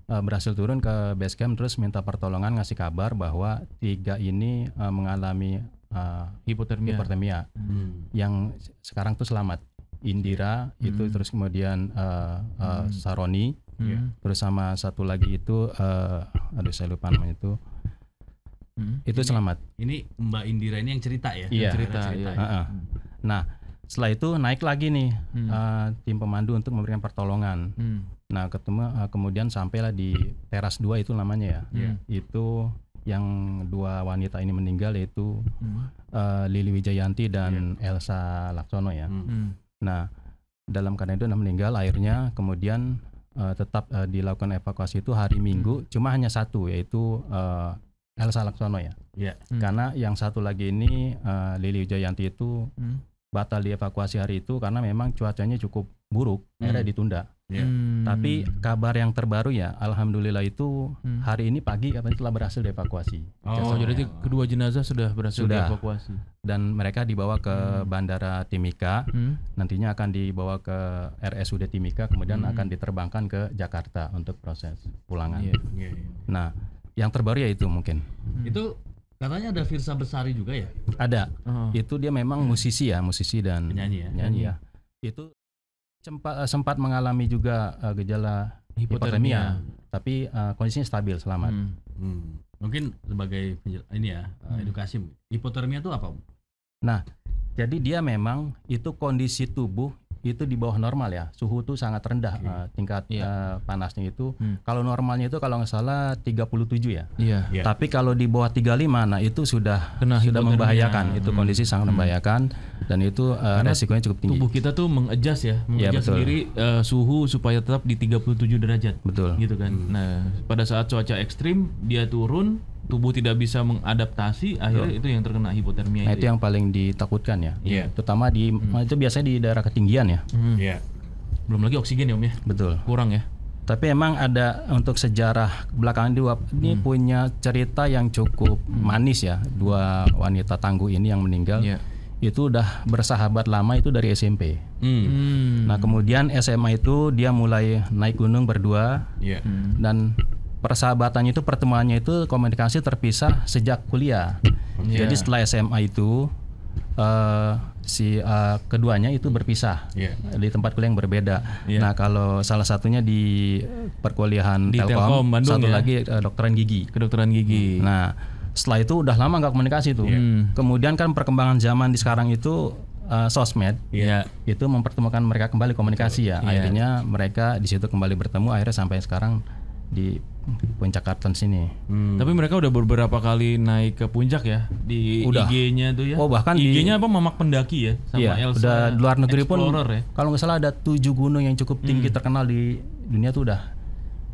berhasil turun ke base camp, terus minta pertolongan, ngasih kabar bahwa 3 ini mengalami hipotermia. Yang sekarang tuh selamat. Indira itu, terus kemudian Saroni, terus sama 1 lagi itu, saya lupa namanya itu. Itu selamat. Ini Mbak Indira ini yang cerita ya? Iya. Cerita. Nah, setelah itu naik lagi nih tim pemandu untuk memberikan pertolongan. Nah, kemudian sampailah di teras 2 itu namanya ya. Itu yang 2 wanita ini meninggal yaitu Lili Wijayanti dan Elsa Laksono ya. Nah, dalam keadaan itu meninggal, akhirnya kemudian tetap dilakukan evakuasi itu hari Minggu, cuma hanya 1 yaitu Elsa Laksono ya. Karena yang 1 lagi ini Lili Wijayanti itu batal dievakuasi hari itu karena memang cuacanya cukup buruk, akhirnya ditunda. Tapi kabar yang terbaru ya, alhamdulillah itu hari ini pagi katanya telah berhasil dievakuasi. Jadi kedua jenazah sudah berhasil dievakuasi. Dan mereka dibawa ke Bandara Timika, nantinya akan dibawa ke RSUD Timika, kemudian akan diterbangkan ke Jakarta untuk proses pulangan. Nah, yang terbaru ya itu mungkin. Itu katanya ada Firsa Besari juga ya? Ada. Itu dia memang musisi dan penyanyi ya. Itu sempat mengalami juga gejala hipotermia, tapi kondisinya stabil, selamat. Mungkin sebagai ini ya edukasi, hipotermia itu apa? Nah, Jadi dia memang itu kondisi tubuh itu di bawah normal ya, suhu itu sangat rendah tingkat panasnya itu. Kalau normalnya itu kalau nggak salah 37 ya. Tapi kalau di bawah 35, nah itu sudah membahayakan. Itu kondisi sangat membahayakan dan itu resikonya cukup tinggi. Tubuh kita tuh mengadjust sendiri suhu supaya tetap di 37 derajat. Betul. Gitu kan. Nah, pada saat cuaca ekstrim dia turun, tubuh tidak bisa mengadaptasi, akhirnya itu yang terkena hipotermia. Nah, itu yang paling ditakutkan ya. Terutama di itu biasanya di daerah ketinggian ya. Belum lagi oksigen ya Om ya. Betul. Kurang ya. Tapi emang ada untuk sejarah belakangan ini punya cerita yang cukup manis ya. Dua wanita tangguh ini yang meninggal itu udah bersahabat lama itu dari SMP. Nah kemudian SMA itu dia mulai naik gunung berdua dan persahabatannya itu pertemuannya itu komunikasi terpisah sejak kuliah. Jadi setelah SMA itu keduanya itu berpisah di tempat kuliah yang berbeda. Nah kalau salah satunya di perkuliahan di Telkom Bandung, satu lagi kedokteran gigi. Nah setelah itu udah lama nggak komunikasi tuh. Kemudian kan perkembangan zaman di sekarang itu sosmed itu mempertemukan mereka kembali komunikasi ya. Akhirnya mereka di situ kembali bertemu, akhirnya sampai sekarang di Puncak Kartens sini. Tapi mereka udah beberapa kali naik ke puncak ya di IG-nya tuh ya. Oh bahkan IG-nya apa Mamak Pendaki ya sama Elsa. Udah luar negeri pun ya? Kalau nggak salah ada 7 gunung yang cukup tinggi terkenal di dunia tuh udah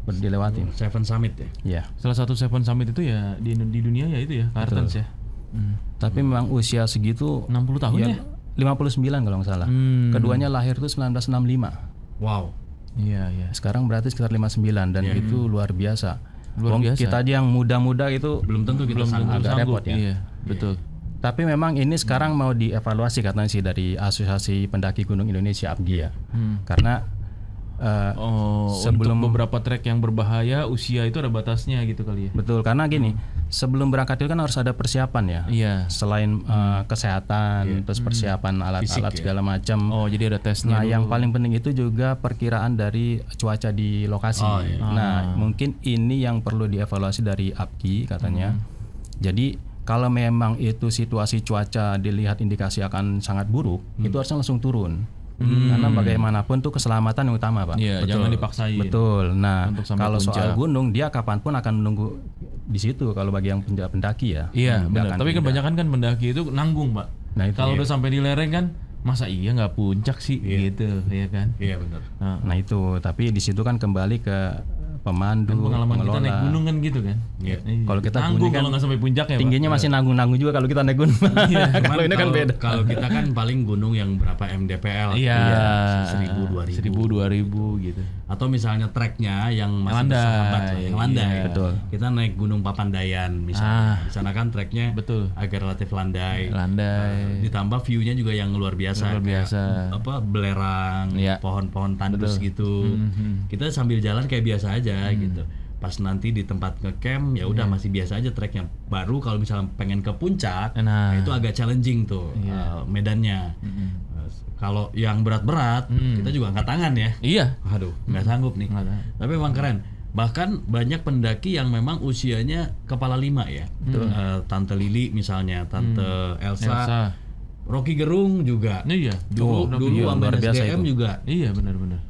dilewati. Seven Summit ya. Iya. Salah satu Seven Summit itu ya di dunia ya itu ya Kartens ya. Tapi memang usia segitu 60 tahun ya. 59 kalau nggak salah. Keduanya lahir tuh 1965. Wow. Iya. Sekarang berarti sekitar 59 dan itu luar biasa. Biasa. Kita aja yang muda-muda itu belum tentu kita sanggup. Agak repot ya. Iya, betul. Tapi memang ini sekarang mau dievaluasi katanya sih dari Asosiasi Pendaki Gunung Indonesia APGI ya. Karena sebelum beberapa trek yang berbahaya usia itu ada batasnya gitu kali ya. Betul, karena gini, sebelum berangkat itu kan harus ada persiapan ya. Iya. Selain kesehatan, terus persiapan alat-alat segala macam. Oh, jadi ada tesnya. Nah, yang paling penting itu juga perkiraan dari cuaca di lokasi. Nah, mungkin ini yang perlu dievaluasi dari APGI katanya. Jadi kalau memang itu situasi cuaca dilihat indikasi akan sangat buruk, itu harusnya langsung turun. Karena bagaimanapun tuh keselamatan yang utama, Pak. Iya, jangan dipaksain. Betul. Nah, kalau puncak. soal gunung dia kapanpun akan menunggu di situ kalau bagi yang pendaki ya. Iya, benar. Tapi kebanyakan kan pendaki itu nanggung, Pak. Nah, kalau udah sampai di lereng kan masa iya nggak puncak sih gitu, ya kan? Iya benar. Nah itu, tapi di situ kan kembali ke pemandu, kan pengalaman pengelola. Kita naik gunung kan gitu kan. Iya. Kalau kita nanggung kan kalau nggak sampai puncak ya. Tingginya Pak. masih nanggung-nanggung juga kalau kita naik gunung. Kalau ini kan beda. Kalau kita kan paling gunung yang berapa mdpl? Iya. 1000, 2000. 1000, 2000 gitu. Atau misalnya treknya yang masih landai. bersahabat lah, yang landai. Iya. Betul. Kita naik Gunung Papandayan misalnya. Di sana kan treknya agak relatif landai. Ditambah view-nya juga yang luar biasa. Apa belerang, pohon-pohon tandus gitu. Kita sambil jalan kayak biasa aja gitu. Pas nanti di tempat ngecamp ya udah masih biasa aja treknya. Baru kalau misalnya pengen ke puncak, nah itu agak challenging tuh medannya. Kalau yang berat-berat kita juga angkat tangan ya. Iya. Aduh, nggak sanggup nih. Tapi memang keren. Bahkan banyak pendaki yang memang usianya kepala 5 ya. Tante Lili misalnya, Tante Elsa. Rocky Gerung juga. Iya. Dulu luar biasa SDM itu. juga. Iya, benar-benar.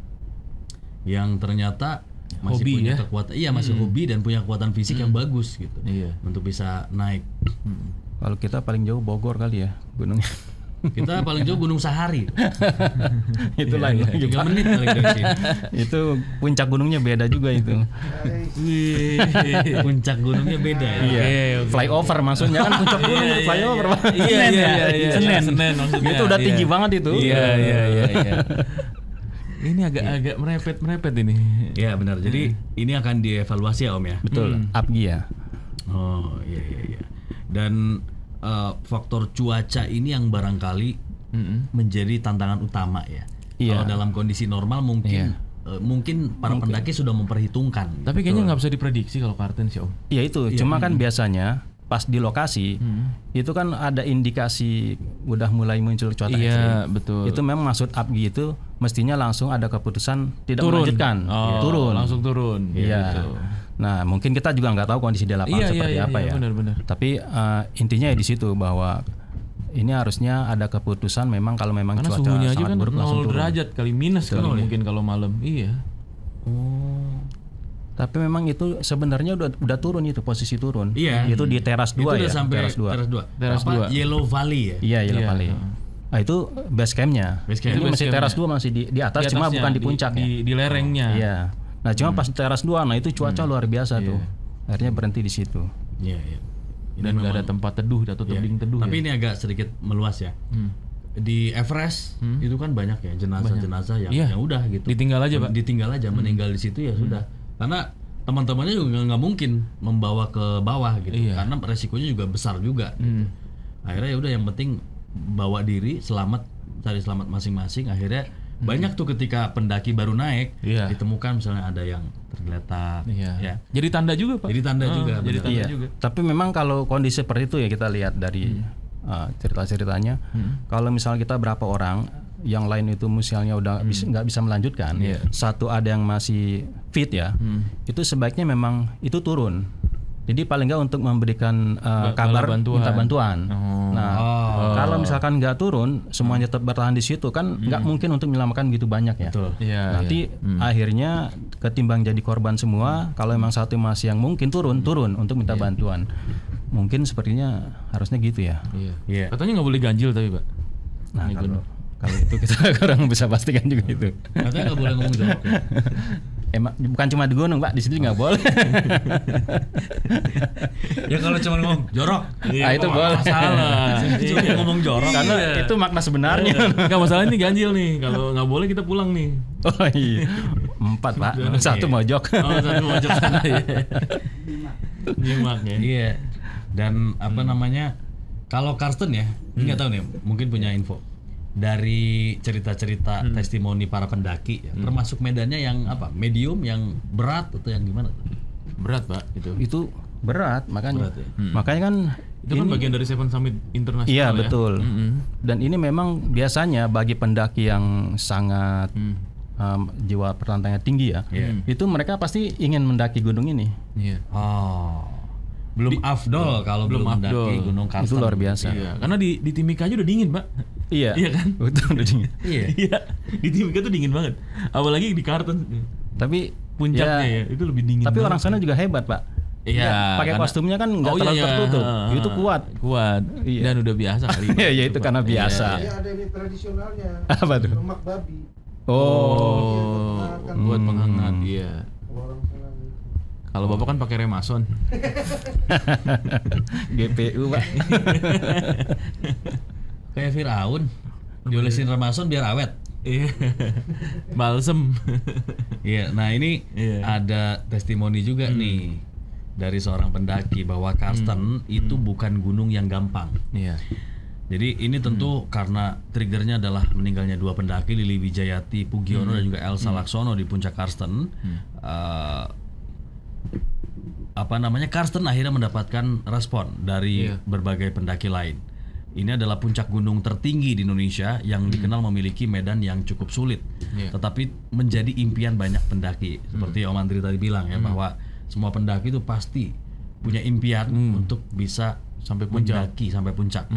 Yang ternyata masih hobi punya ya? kekuatan, masih hobi dan punya kekuatan fisik yang bagus gitu. Iya. Untuk bisa naik. Kalau kita paling jauh Bogor kali ya gunungnya. Kita paling jauh Gunung Sahari. Itulah ya. 3 menit paling dari sini. Itu puncak gunungnya beda juga itu. Puncak gunungnya beda ya. Iya. Flyover maksudnya kan puncak gunung flyover. Iya. Senen maksudnya. Itu udah tinggi banget itu. Iya. Ini agak merepet ini. Iya benar. Jadi ini akan dievaluasi ya Om ya. Betul. APGI ya. Oh iya. Dan faktor cuaca ini yang barangkali menjadi tantangan utama ya. Kalau dalam kondisi normal mungkin para pendaki sudah memperhitungkan. Tapi kayaknya nggak bisa diprediksi kalau Kartens ya Om. Iya itu. Cuma kan biasanya pas di lokasi itu kan ada indikasi udah mulai muncul cuaca ekstrim. Iya betul. Itu memang maksud APGI itu mestinya langsung ada keputusan tidak melanjutkan, langsung turun. Iya. Gitu. Nah mungkin kita juga nggak tahu kondisi di lapangan seperti apa ya. Benar. Tapi intinya ya di situ bahwa ini harusnya ada keputusan memang kalau memang karena cuaca suhunya aja sangat kan buruk langsung 0 turun. derajat kali minus kan mungkin kalau malam. Iya. Tapi memang itu sebenarnya udah turun itu posisi turun. Iya. Itu di teras 2 ya. Itu udah sampai teras 2. Yellow Valley ya. Iya, Yellow Valley. Nah, itu base camp-nya. Ini masih teras 2 masih di atas cuma bukan di puncaknya. Di lerengnya. Iya. Nah, cuma pas teras 2 nah itu cuaca luar biasa tuh. Akhirnya berhenti di situ. Iya, iya. Dan nggak ada tempat teduh atau tebing teduh. Tapi ini agak sedikit meluas ya. Di Everest itu kan banyak ya jenazah-jenazah yang udah gitu. Ditinggal aja, Pak. Ditinggal aja, meninggal di situ ya sudah. Karena teman-temannya juga nggak mungkin membawa ke bawah gitu. Karena resikonya juga besar juga. Gitu. Akhirnya ya udah yang penting bawa diri selamat, cari selamat masing-masing. Akhirnya banyak tuh ketika pendaki baru naik ditemukan misalnya ada yang tergeletak. Ya. Jadi tanda juga, Pak. Jadi tanda juga. Jadi tanda juga. Tapi memang kalau kondisi seperti itu ya kita lihat dari cerita-ceritanya. Kalau misalnya kita berapa orang, yang lain itu misalnya udah nggak bisa melanjutkan, satu ada yang masih fit ya, itu sebaiknya memang itu turun. Jadi paling nggak untuk memberikan kabar minta bantuan. Kalau misalkan nggak turun, semuanya tetap bertahan di situ kan nggak mungkin untuk menyelamatkan gitu banyak ya. Betul. Nanti akhirnya ketimbang jadi korban semua, kalau memang satu masih yang mungkin turun untuk minta bantuan. Mungkin sepertinya harusnya gitu ya. Iya. Katanya nggak boleh ganjil tapi, Pak. Nah, kalau itu kita kurang bisa pastikan juga itu. Katanya nggak boleh ngomong jorok ya? Bukan cuma di gunung, Pak, di situ nggak boleh. Ya kalau cuma ngomong jorok, itu boleh. Salah. Cuma ngomong jorok. Karena itu makna sebenarnya. Nggak masalah ini ganjil nih. Kalau nggak boleh kita pulang nih. Oh iya. 4, Pak. Satu mojok. Oh, satu mojok sana ya. Nyimak ya. Iya. Dan apa namanya? Kalau Karsten ya, nggak tahu nih, mungkin punya info. Dari cerita-cerita testimoni para pendaki ya, termasuk medannya yang apa? Medium, yang berat atau yang gimana? Berat, Pak, itu berat, makanya. Berat, ya? Makanya kan itu kan bagian dari Seven Summit International. Iya, ya? betul. Dan ini memang biasanya bagi pendaki yang sangat jiwa pertantangan tinggi ya, itu mereka pasti ingin mendaki gunung ini. Belum afdol kalau belum mendaki Gunung Karsten. Itu luar biasa. Iya, karena di Timika aja udah dingin, Pak. Iya kan? Betul, udah dingin. Iya. Di Timika tuh dingin banget. Apalagi di Karsten. Tapi puncaknya ya itu lebih dingin. Tapi banget, orang sana juga hebat, Pak. Iya. Pakai kostumnya kan nggak terlalu tertutup. Itu kuat. Dan udah biasa kali. Iya, itu karena biasa. Iya, ada ini tradisionalnya. Apa tuh? Lemak babi. Buat penghangat, iya. Kalau Bapak kan pakai Remason. GPU, Pak. Kayak Firaun. Diolesin Remason biar awet. Iya. Balsem. Iya, nah ini ada testimoni juga nih dari seorang pendaki bahwa Karsten itu bukan gunung yang gampang. Iya. Jadi ini tentu karena triggernya adalah meninggalnya 2 pendaki, Lili Wijayati Pugiono dan juga Elsa Laksono di puncak Karsten. Karsten akhirnya mendapatkan respon dari berbagai pendaki lain. Ini adalah puncak gunung tertinggi di Indonesia yang dikenal memiliki medan yang cukup sulit, tetapi menjadi impian banyak pendaki. Seperti Om Andri tadi bilang ya, bahwa semua pendaki itu pasti punya impian untuk bisa sampai mendaki sampai puncak.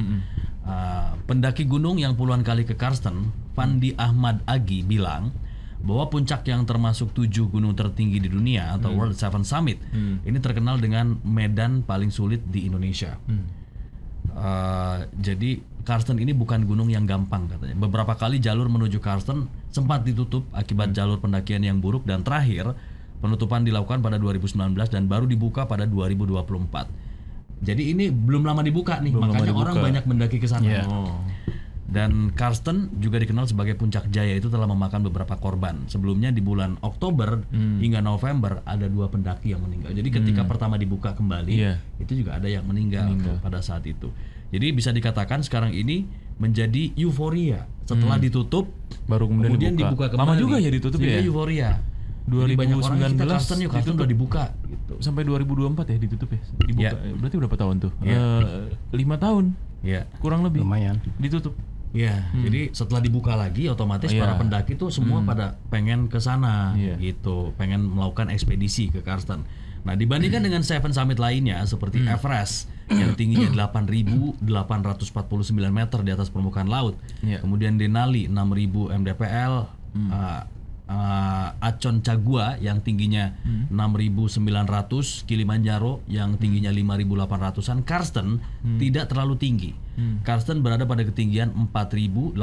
Pendaki gunung yang puluhan kali ke Karsten, Fandi Ahmad Agi bilang bahwa puncak yang termasuk 7 gunung tertinggi di dunia atau World Seven Summit ini terkenal dengan medan paling sulit di Indonesia. Jadi Karsten ini bukan gunung yang gampang katanya. Beberapa kali jalur menuju Karsten sempat ditutup akibat jalur pendakian yang buruk, dan terakhir penutupan dilakukan pada 2019 dan baru dibuka pada 2024. Jadi ini belum lama dibuka nih, makanya orang banyak mendaki ke sana. Dan Karsten juga dikenal sebagai puncak jaya, itu telah memakan beberapa korban. Sebelumnya di bulan Oktober hingga November ada 2 pendaki yang meninggal. Jadi ketika pertama dibuka kembali, itu juga ada yang meninggal pada saat itu. Jadi bisa dikatakan sekarang ini menjadi euforia. Setelah ditutup, baru kemudian dibuka kembali. Lama juga ya ditutup ya? Euforia. 2019 Karsten udah dibuka gitu. Sampai 2024 ya ditutup ya? Dibuka. Berarti berapa tahun tuh? 5 tahun. Kurang lebih. Lumayan. Ditutup. Jadi setelah dibuka lagi otomatis para pendaki tuh semua pada pengen ke sana gitu, pengen melakukan ekspedisi ke Karsten. Nah, dibandingkan dengan Seven Summit lainnya seperti Everest yang tingginya 8.849 meter di atas permukaan laut. Kemudian Denali 6.000 mdpl, Aconcagua yang tingginya 6.900, Kilimanjaro yang tingginya 5.800-an, Karsten tidak terlalu tinggi. Karsten berada pada ketinggian 4.884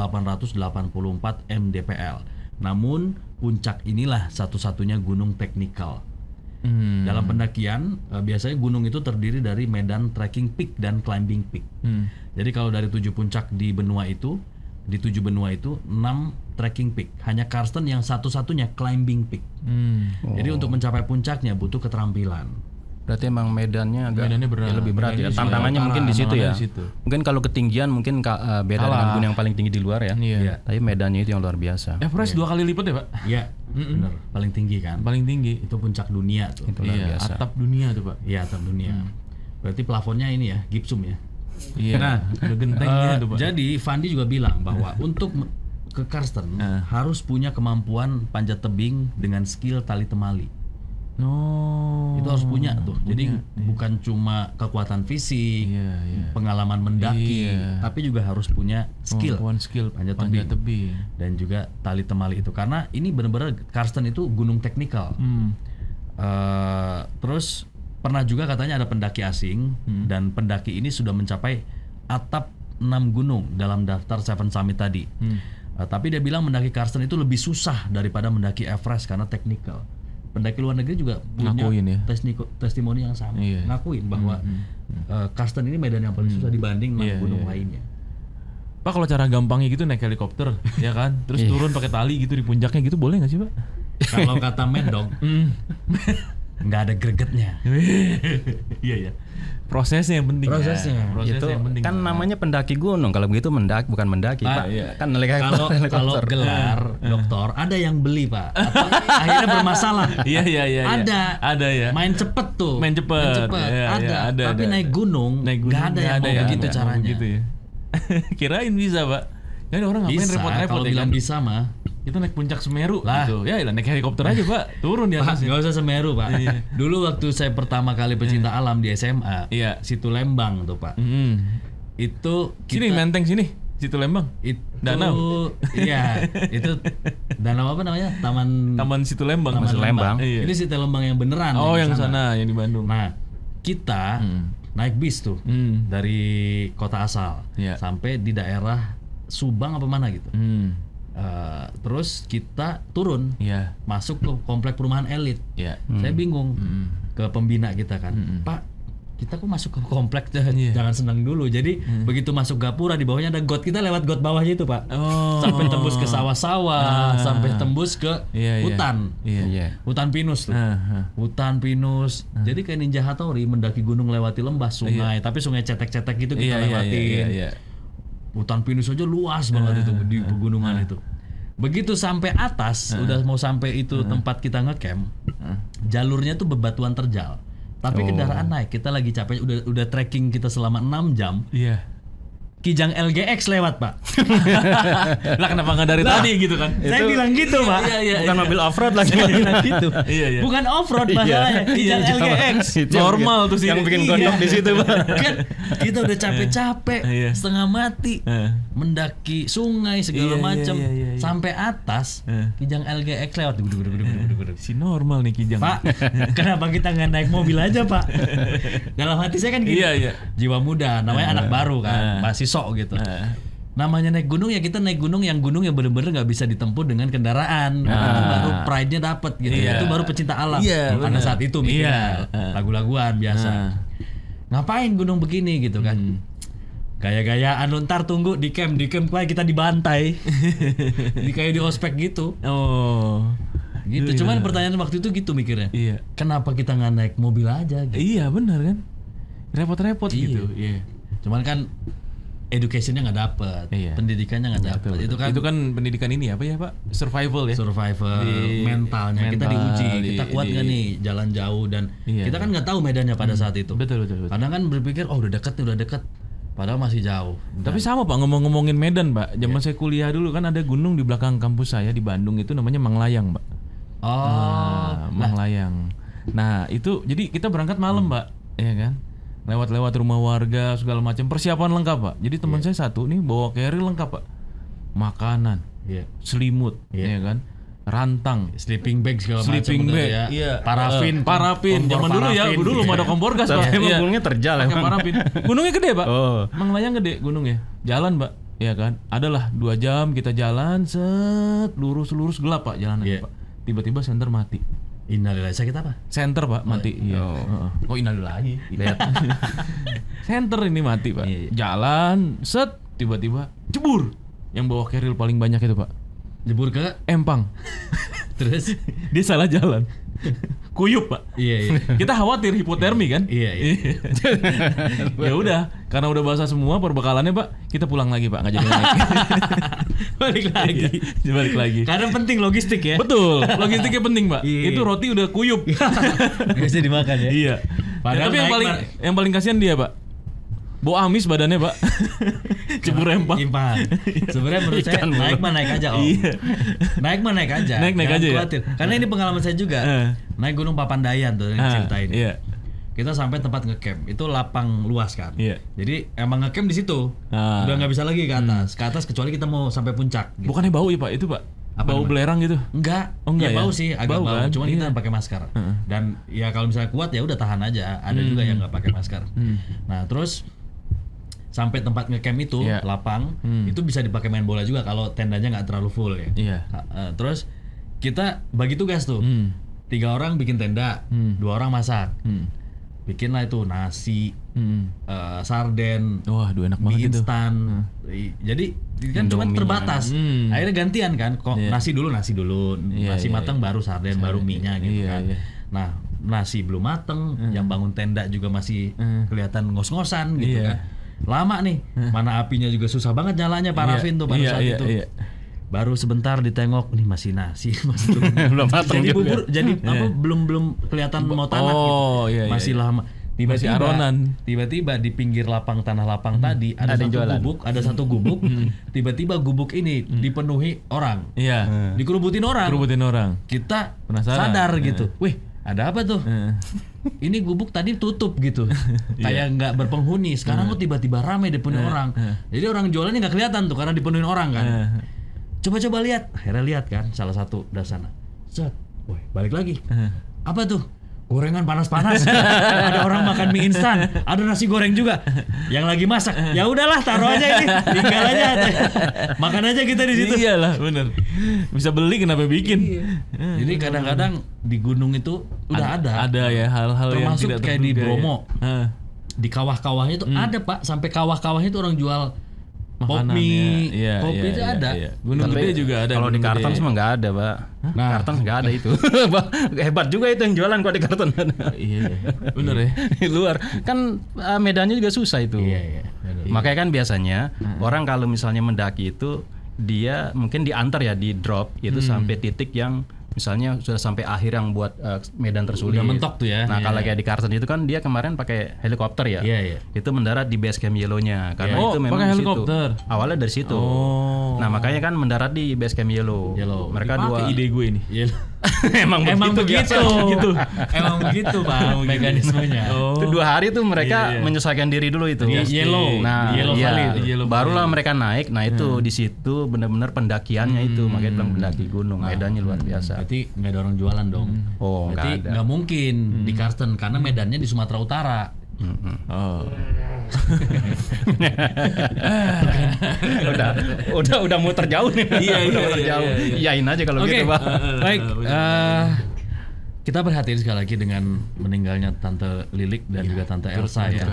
mdpl. Namun puncak inilah satu-satunya gunung teknikal. Dalam pendakian biasanya gunung itu terdiri dari medan trekking peak dan climbing peak. Jadi kalau dari 7 puncak di benua itu, di 7 benua itu 6 trekking peak. Hanya Karsten yang satu-satunya climbing peak. Jadi untuk mencapai puncaknya butuh keterampilan. Berarti emang medannya berat. lebih berat ya. Tantangannya mungkin di situ ya. Mungkin kalau ketinggian mungkin beda dengan gunung yang paling tinggi di luar ya. Tapi medannya itu yang luar biasa. Everest 2 kali lipat ya Pak? Iya, benar. Paling tinggi kan? Paling tinggi. Itu puncak dunia tuh. Itu luar biasa. Atap dunia tuh Pak. Iya, atap dunia. Berarti plafonnya ini ya, gipsum ya. Iya. Nah, ada gentengnya tuh Pak. Jadi Fandi juga bilang bahwa untuk ke Karsten harus punya kemampuan panjat tebing dengan skill tali temali. Itu harus punya tuh. Jadi bukan cuma kekuatan fisik, pengalaman mendaki, tapi juga harus punya skill panjat tebing dan juga tali temali itu. Karena ini benar-benar Karsten itu gunung teknikal. Terus pernah juga katanya ada pendaki asing dan pendaki ini sudah mencapai atap 6 gunung dalam daftar Seven Summit tadi. Tapi dia bilang mendaki Karsten itu lebih susah daripada mendaki Everest karena teknikal. Pendaki luar negeri juga punya testimoni yang sama, ngakuin bahwa Karsten ini medan yang paling susah dibanding gunung lainnya. Pak, kalau cara gampangnya gitu naik helikopter, ya kan? Terus turun pakai tali gitu di puncaknya gitu, boleh nggak sih Pak? Kalau kata Mad Dog, nggak ada gregetnya. Iya. Prosesnya yang penting. Prosesnya itu yang penting, kan namanya pendaki gunung. Kalau begitu bukan mendaki Pak. Kan kalau gelar doktor ada yang beli Pak. Atau akhirnya bermasalah. Iya. Ada ya. Main cepet tuh. Ada. Tapi naik gunung nggak ada yang mau begitu caranya. Gitu ya. Kirain bisa Pak. Kan orang ngapain repot-repot? Kalau bilang bisa mah. Itu naik puncak Semeru gitu. Ya naik helikopter aja Pak, turun di atas. Nggak usah Semeru Pak. Dulu waktu saya pertama kali pecinta alam di SMA, Situ Lembang tuh Pak. Itu sini Menteng sini, Situ Lembang. Danau. Iya, itu danau apa namanya? Taman Situ Lembang. Taman Lembang. Ini Situ Lembang yang beneran. Oh, yang sana, yang di Bandung. Nah, kita naik bis tuh dari kota asal sampai di daerah Subang apa mana gitu. Terus kita turun, masuk ke komplek perumahan elit. Saya bingung ke pembina kita kan, Pak, kita kok masuk ke komplek jangan senang dulu. Jadi begitu masuk gapura di bawahnya ada got, kita lewat got bawahnya itu Pak, sampai tembus ke sawah-sawah, sampai tembus ke hutan, hutan pinus tuh, hutan pinus. Jadi kayak Ninja Hattori mendaki gunung lewati lembah, sungai, tapi sungai cetek-cetek gitu kita lewatin. Hutan pinus aja luas banget itu di pegunungan itu. Begitu sampai atas, udah mau sampai itu tempat kita ngecamp, jalurnya tuh bebatuan terjal. Tapi kendaraan naik, kita lagi capek, udah trekking kita selama 6 jam. Kijang LGX lewat Pak. Lah kenapa nggak dari tadi gitu kan? Saya bilang gitu Pak. Bukan mobil off-road lagi. Gitu. Bukan off-road masalahnya. Kijang LGX. Normal tuh sih. Yang bikin gondok di situ Pak. Kan kita udah capek-capek, setengah mati, mendaki sungai segala macam, sampai atas Kijang LGX lewat. Si normal nih Kijang. Pak, kenapa kita nggak naik mobil aja Pak? Dalam hati saya kan gitu. Jiwa muda, namanya anak baru kan, masih sok gitu. Namanya naik gunung ya, kita naik gunung yang bener-bener nggak bisa ditempuh dengan kendaraan. Itu baru pride-nya dapet gitu. Itu baru pecinta alam. Pada saat itu mikirnya lagu-laguan biasa. Ngapain gunung begini gitu kan? Gaya-gayaan lu, ntar tunggu di camp kita dibantai. Kayak di ospek gitu. Gitu. Cuman pertanyaan waktu itu gitu mikirnya. Kenapa kita nggak naik mobil aja? Gitu. Iya benar kan. Repot-repot gitu. Cuman kan education-nya nggak dapet, pendidikannya nggak dapet. Itu kan pendidikan ini apa ya Pak? Survival ya. Mentalnya kita diuji, kita kuat nggak nih jalan jauh dan kita kan nggak tahu medannya pada saat itu. Betul. Kadang kan berpikir udah deket, padahal masih jauh. Tapi sama Pak, ngomongin Medan Pak. Zaman saya kuliah dulu kan ada gunung di belakang kampus saya di Bandung itu namanya Manglayang Pak. Manglayang. Nah itu jadi kita berangkat malam Pak, ya kan? Lewat-lewat rumah warga segala macam, persiapan lengkap Pak. Jadi teman saya satu nih bawa carry lengkap Pak, makanan, selimut, ya kan? Rantang, sleeping bag segala macam, sleeping bag, ya. parafin zaman dulu ya, dulu belum ada kompor gas Pak. Emang gunungnya terjal ya. Parafin. Gunungnya gede Pak, emang layang gede gunungnya. Jalan Pak, ya kan? Adalah 2 jam kita jalan, set lurus gelap Pak jalanannya Pak. Tiba-tiba senter mati. Innalillahi, sakit apa? Senter Pak mati. Oh innalillahi. Lihat. Senter ini mati Pak. Jalan, set tiba-tiba jebur. Yang bawa keril paling banyak itu Pak. Jebur ke empang. Terus dia salah jalan. Kuyup Pak. Iya. Kita khawatir hipotermi kan? Iya. Ya udah, karena udah basah semua perbekalannya Pak, kita pulang lagi Pak, nggak jadi naik. Balik lagi. Karena penting logistik ya. Betul, logistiknya penting Pak. Itu roti udah kuyup. Nggak bisa dimakan ya. Iya. Padahal tapi yang paling kasihan dia Pak. Bau amis badannya Pak. Jebur empang. Sebenarnya menurut saya naik aja Om. Naik aja. Naik aja khawatir. Ya. Karena ini pengalaman saya juga. Naik Gunung Papandayan tuh yang ceritain. Iya. Kita sampai tempat ngecamp. Itu lapang luas kan. Iya. Jadi emang ngecamp di situ. Udah nggak bisa lagi ke atas. Ke atas kecuali kita mau sampai puncak. Gitu. Bukannya bau ya Pak itu Pak? Bau belerang gitu? Enggak. Ya, bau sih, agak bau. Kan? Cuman kita pakai masker. Dan ya kalau misalnya kuat ya udah tahan aja. Ada juga yang nggak pakai masker. Nah terus sampai tempat ngecamp itu lapang, itu bisa dipakai main bola juga kalau tendanya nggak terlalu full ya. Terus kita bagi tugas tuh, 3 orang bikin tenda, 2 orang masak, bikinlah itu nasi, sarden, enak mie banget instan. Jadi kan cuma terbatas. Akhirnya gantian kan, kok nasi dulu, nasi matang baru sarden, baru mie-nya gitu kan. Nah nasi belum mateng, yang bangun tenda juga masih kelihatan ngos-ngosan gitu kan. Lama nih, mana apinya juga susah banget nyalanya, parafin tuh pada saat itu. Baru sebentar ditengok, nih masih nasi, masih belum matang. Jadi bubur, jadi apa belum kelihatan mau tanak gitu. Masih lama. Tiba-tiba di pinggir tanah lapang tadi ada satu gubuk, tiba-tiba gubuk ini dipenuhi orang. Dikerubutin orang. Kita penasaran. Sadar gitu. Wih, ada apa tuh? Ini gubuk tadi tutup gitu, kayak nggak berpenghuni. Sekarang kok tiba-tiba ramai dipenuhi orang. Jadi orang jualannya nggak kelihatan tuh karena dipenuhi orang kan. Coba lihat, akhirnya lihat kan salah satu dari sana. Set, woi balik lagi. Apa tuh? Gorengan panas-panas. Ada orang makan mie instan, ada nasi goreng juga. Yang lagi masak. Ya udahlah, taruh aja ini. Tinggal aja. Makan aja kita di situ. Iyalah, bener. Bisa beli kenapa bikin? Jadi kadang-kadang di gunung itu udah ada. Ada ya hal-hal yang tidak terduga. Termasuk kayak di Bromo. Ya. Di kawah-kawahnya itu ada Pak, sampai kawah-kawahnya itu orang jual makanan, kopi itu ada. Gunung Gede juga ada. Kalau di Kartens mah nggak ada, Pak. Nah, Kartens nggak ada itu. Hebat juga itu yang jualan kok di Kartens. Bener ya. Di luar kan medannya juga susah itu. Makanya kan biasanya orang kalau misalnya mendaki itu dia mungkin diantar ya, di drop itu sampai titik yang misalnya sudah sampai akhir yang buat medan tersulit. Udah mentok tuh ya. Nah kalau kayak di Kartens itu kan dia kemarin pakai helikopter ya. Itu mendarat di base camp Yellow-nya karena itu memang pakai helikopter. Awalnya dari situ. Nah makanya kan mendarat di base camp Yellow. Mereka dua ide gue ini. Emang begitu. Emang begitu Pak mekanismenya. Itu 2 hari tuh mereka menyesuaikan diri dulu itu. Yellow. Nah barulah mereka naik. Nah itu di situ benar-benar pendakiannya itu, makanya bilang pendaki gunung. Medannya luar biasa. Berarti nggak ada orang jualan dong. Berarti nggak mungkin di Kartens karena medannya di Sumatera Utara. Udah muter jauh nih. Iyain aja kalau gitu, Pak. Baik. Kita perhatiin sekali lagi dengan meninggalnya Tante Lilik dan juga Tante Elsa ya.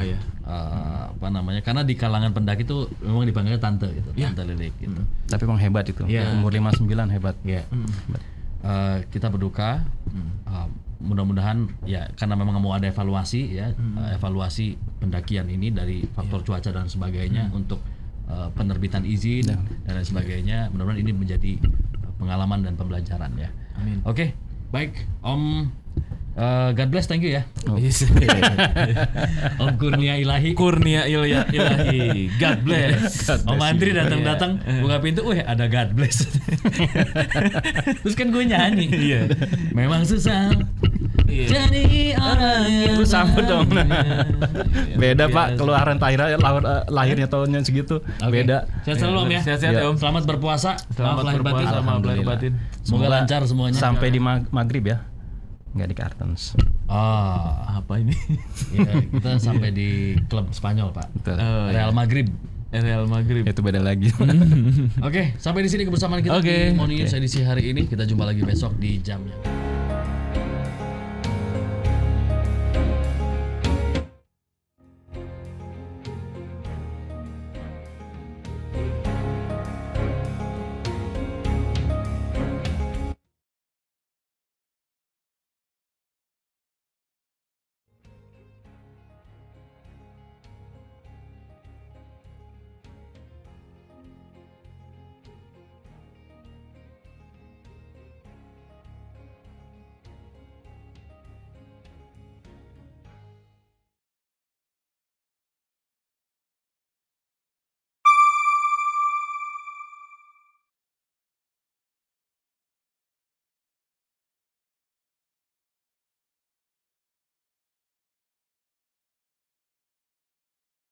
Apa namanya? Karena di kalangan pendaki itu memang dipanggilnya Tante gitu, Tante Lilik gitu. Tapi memang hebat itu. Umur 59 hebat. Kita berduka. Mudah-mudahan ya karena memang mau ada evaluasi ya, evaluasi pendakian ini dari faktor cuaca dan sebagainya untuk penerbitan izin dan lain sebagainya. Mudah-mudahan ini menjadi pengalaman dan pembelajaran ya. Amin. Oke, baik Om. God bless, thank you ya. Om Kurnia Ilahi. God bless. Om Andri datang buka pintu, ada God bless. Terus kan gue nyanyi. Memang susah Jadi orang yang Lu sama dong. Beda Pak, keluaran lahirnya tahunnya segitu. Beda. Sehat selalu Om ya. Sehat-sehat ya Om. Selamat berpuasa. Selamat berpuasa, maaf lahir batin. Semoga lancar semuanya. Sampai di maghrib ya. Nggak di Kartens. Apa ini? Iya, kita sampai di klub Spanyol Pak. Betul. Real Madrid. Real Maghrib. Itu beda lagi. Oke, sampai di sini kebersamaan kita di Morning News edisi hari ini. Kita jumpa lagi besok di jamnya.